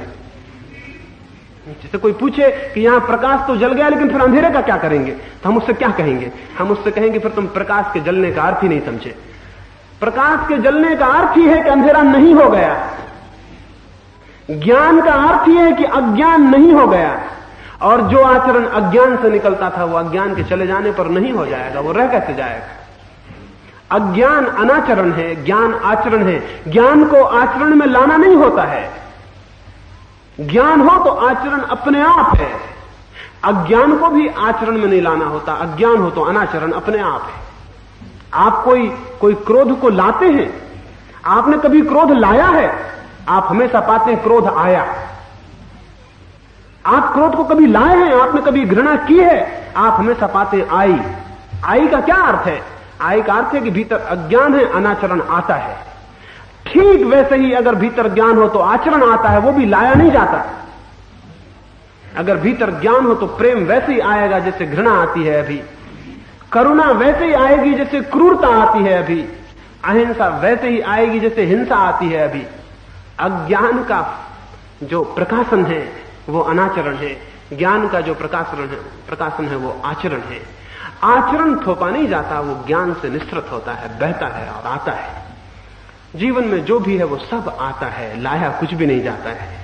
जैसे कोई पूछे कि यहां प्रकाश तो जल गया लेकिन फिर अंधेरे का क्या करेंगे, तो हम उससे क्या कहेंगे? हम उससे कहेंगे फिर तुम प्रकाश के जलने का अर्थ ही नहीं समझे। प्रकाश के जलने का अर्थ ही है कि अंधेरा नहीं हो गया। ज्ञान का अर्थ ही है कि अज्ञान नहीं हो गया। और जो आचरण अज्ञान से निकलता था वो अज्ञान के चले जाने पर नहीं हो जाएगा, वो रह कैसे जाएगा। अज्ञान अनाचरण है, ज्ञान आचरण है। ज्ञान को आचरण में लाना नहीं होता है। ज्ञान हो तो आचरण अपने आप है, अज्ञान को भी आचरण में नहीं लाना होता। अज्ञान हो तो अनाचरण अपने आप है। आप कोई क्रोध को लाते हैं, आपने कभी क्रोध लाया है? आप हमेशा पाते हैं क्रोध आया। आप क्रोध को कभी लाए हैं? आपने कभी घृणा की है? आप हमेशा पाते हैं आई। आई का क्या अर्थ है? आई का अर्थ है कि भीतर अज्ञान है, अनाचरण आता है। ठीक वैसे ही अगर भीतर ज्ञान हो तो आचरण आता है, वो भी लाया नहीं जाता। अगर भीतर ज्ञान हो तो प्रेम वैसे ही आएगा जैसे घृणा आती है अभी, करुणा वैसे ही आएगी जैसे क्रूरता आती है अभी, अहिंसा वैसे ही आएगी जैसे हिंसा आती है अभी। अज्ञान का जो प्रकाशन है वो अनाचरण है, ज्ञान का जो प्रकाशन है वो आचरण है। आचरण थोपा नहीं जाता, वो ज्ञान से निस्तृत होता है, बहता है और आता है। जीवन में जो भी है वो सब आता है, लाया कुछ भी नहीं जाता है।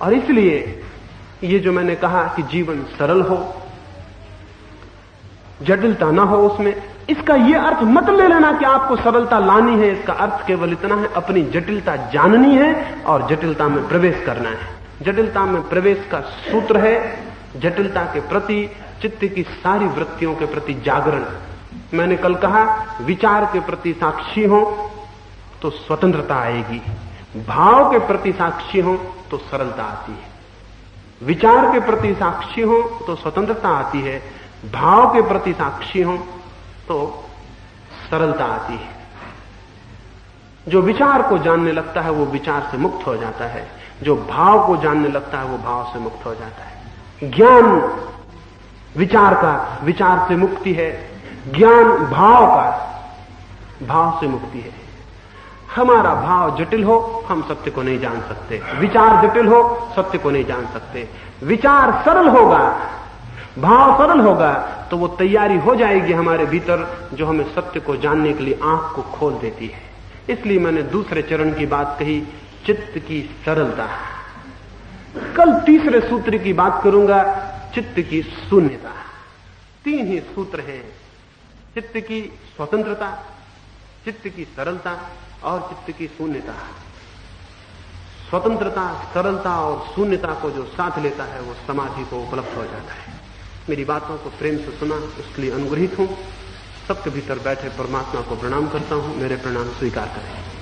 और इसलिए ये जो मैंने कहा कि जीवन सरल हो, जटिलता ना हो उसमें, इसका यह अर्थ मत ले लेना कि आपको सरलता लानी है। इसका अर्थ केवल इतना है, अपनी जटिलता जाननी है और जटिलता में प्रवेश करना है। जटिलता में प्रवेश का सूत्र है जटिलता के प्रति चित्त की सारी वृत्तियों के प्रति जागरण। मैंने कल कहा विचार के प्रति साक्षी हो तो स्वतंत्रता आएगी, भाव के प्रति साक्षी हो तो सरलता आती है। विचार के प्रति साक्षी हो तो स्वतंत्रता आती है, भाव के प्रति साक्षी हो तो सरलता आती है। जो विचार को जानने लगता है वो विचार से मुक्त हो जाता है, जो भाव को जानने लगता है वो भाव से मुक्त हो जाता है। ज्ञान विचार का, विचार से मुक्ति है। ज्ञान भाव का, भाव से मुक्ति है। हमारा भाव जटिल हो हम सत्य को नहीं जान सकते, विचार जटिल हो सत्य को नहीं जान सकते। विचार सरल होगा, भाव सरल होगा तो वो तैयारी हो जाएगी हमारे भीतर जो हमें सत्य को जानने के लिए आंख को खोल देती है। इसलिए मैंने दूसरे चरण की बात कही, चित्त की सरलता। कल तीसरे सूत्र की बात करूंगा, चित्त की शून्यता। तीन ही सूत्र हैं, चित्त की स्वतंत्रता, चित्त की सरलता और चित्त की शून्यता। स्वतंत्रता, सरलता और शून्यता को जो साथ लेता है वो समाधि को उपलब्ध हो जाता है। मेरी बातों को प्रेम से सुना, उसके लिए अनुग्रहित हूं। सबके भीतर बैठे परमात्मा को प्रणाम करता हूं, मेरे प्रणाम स्वीकार करें।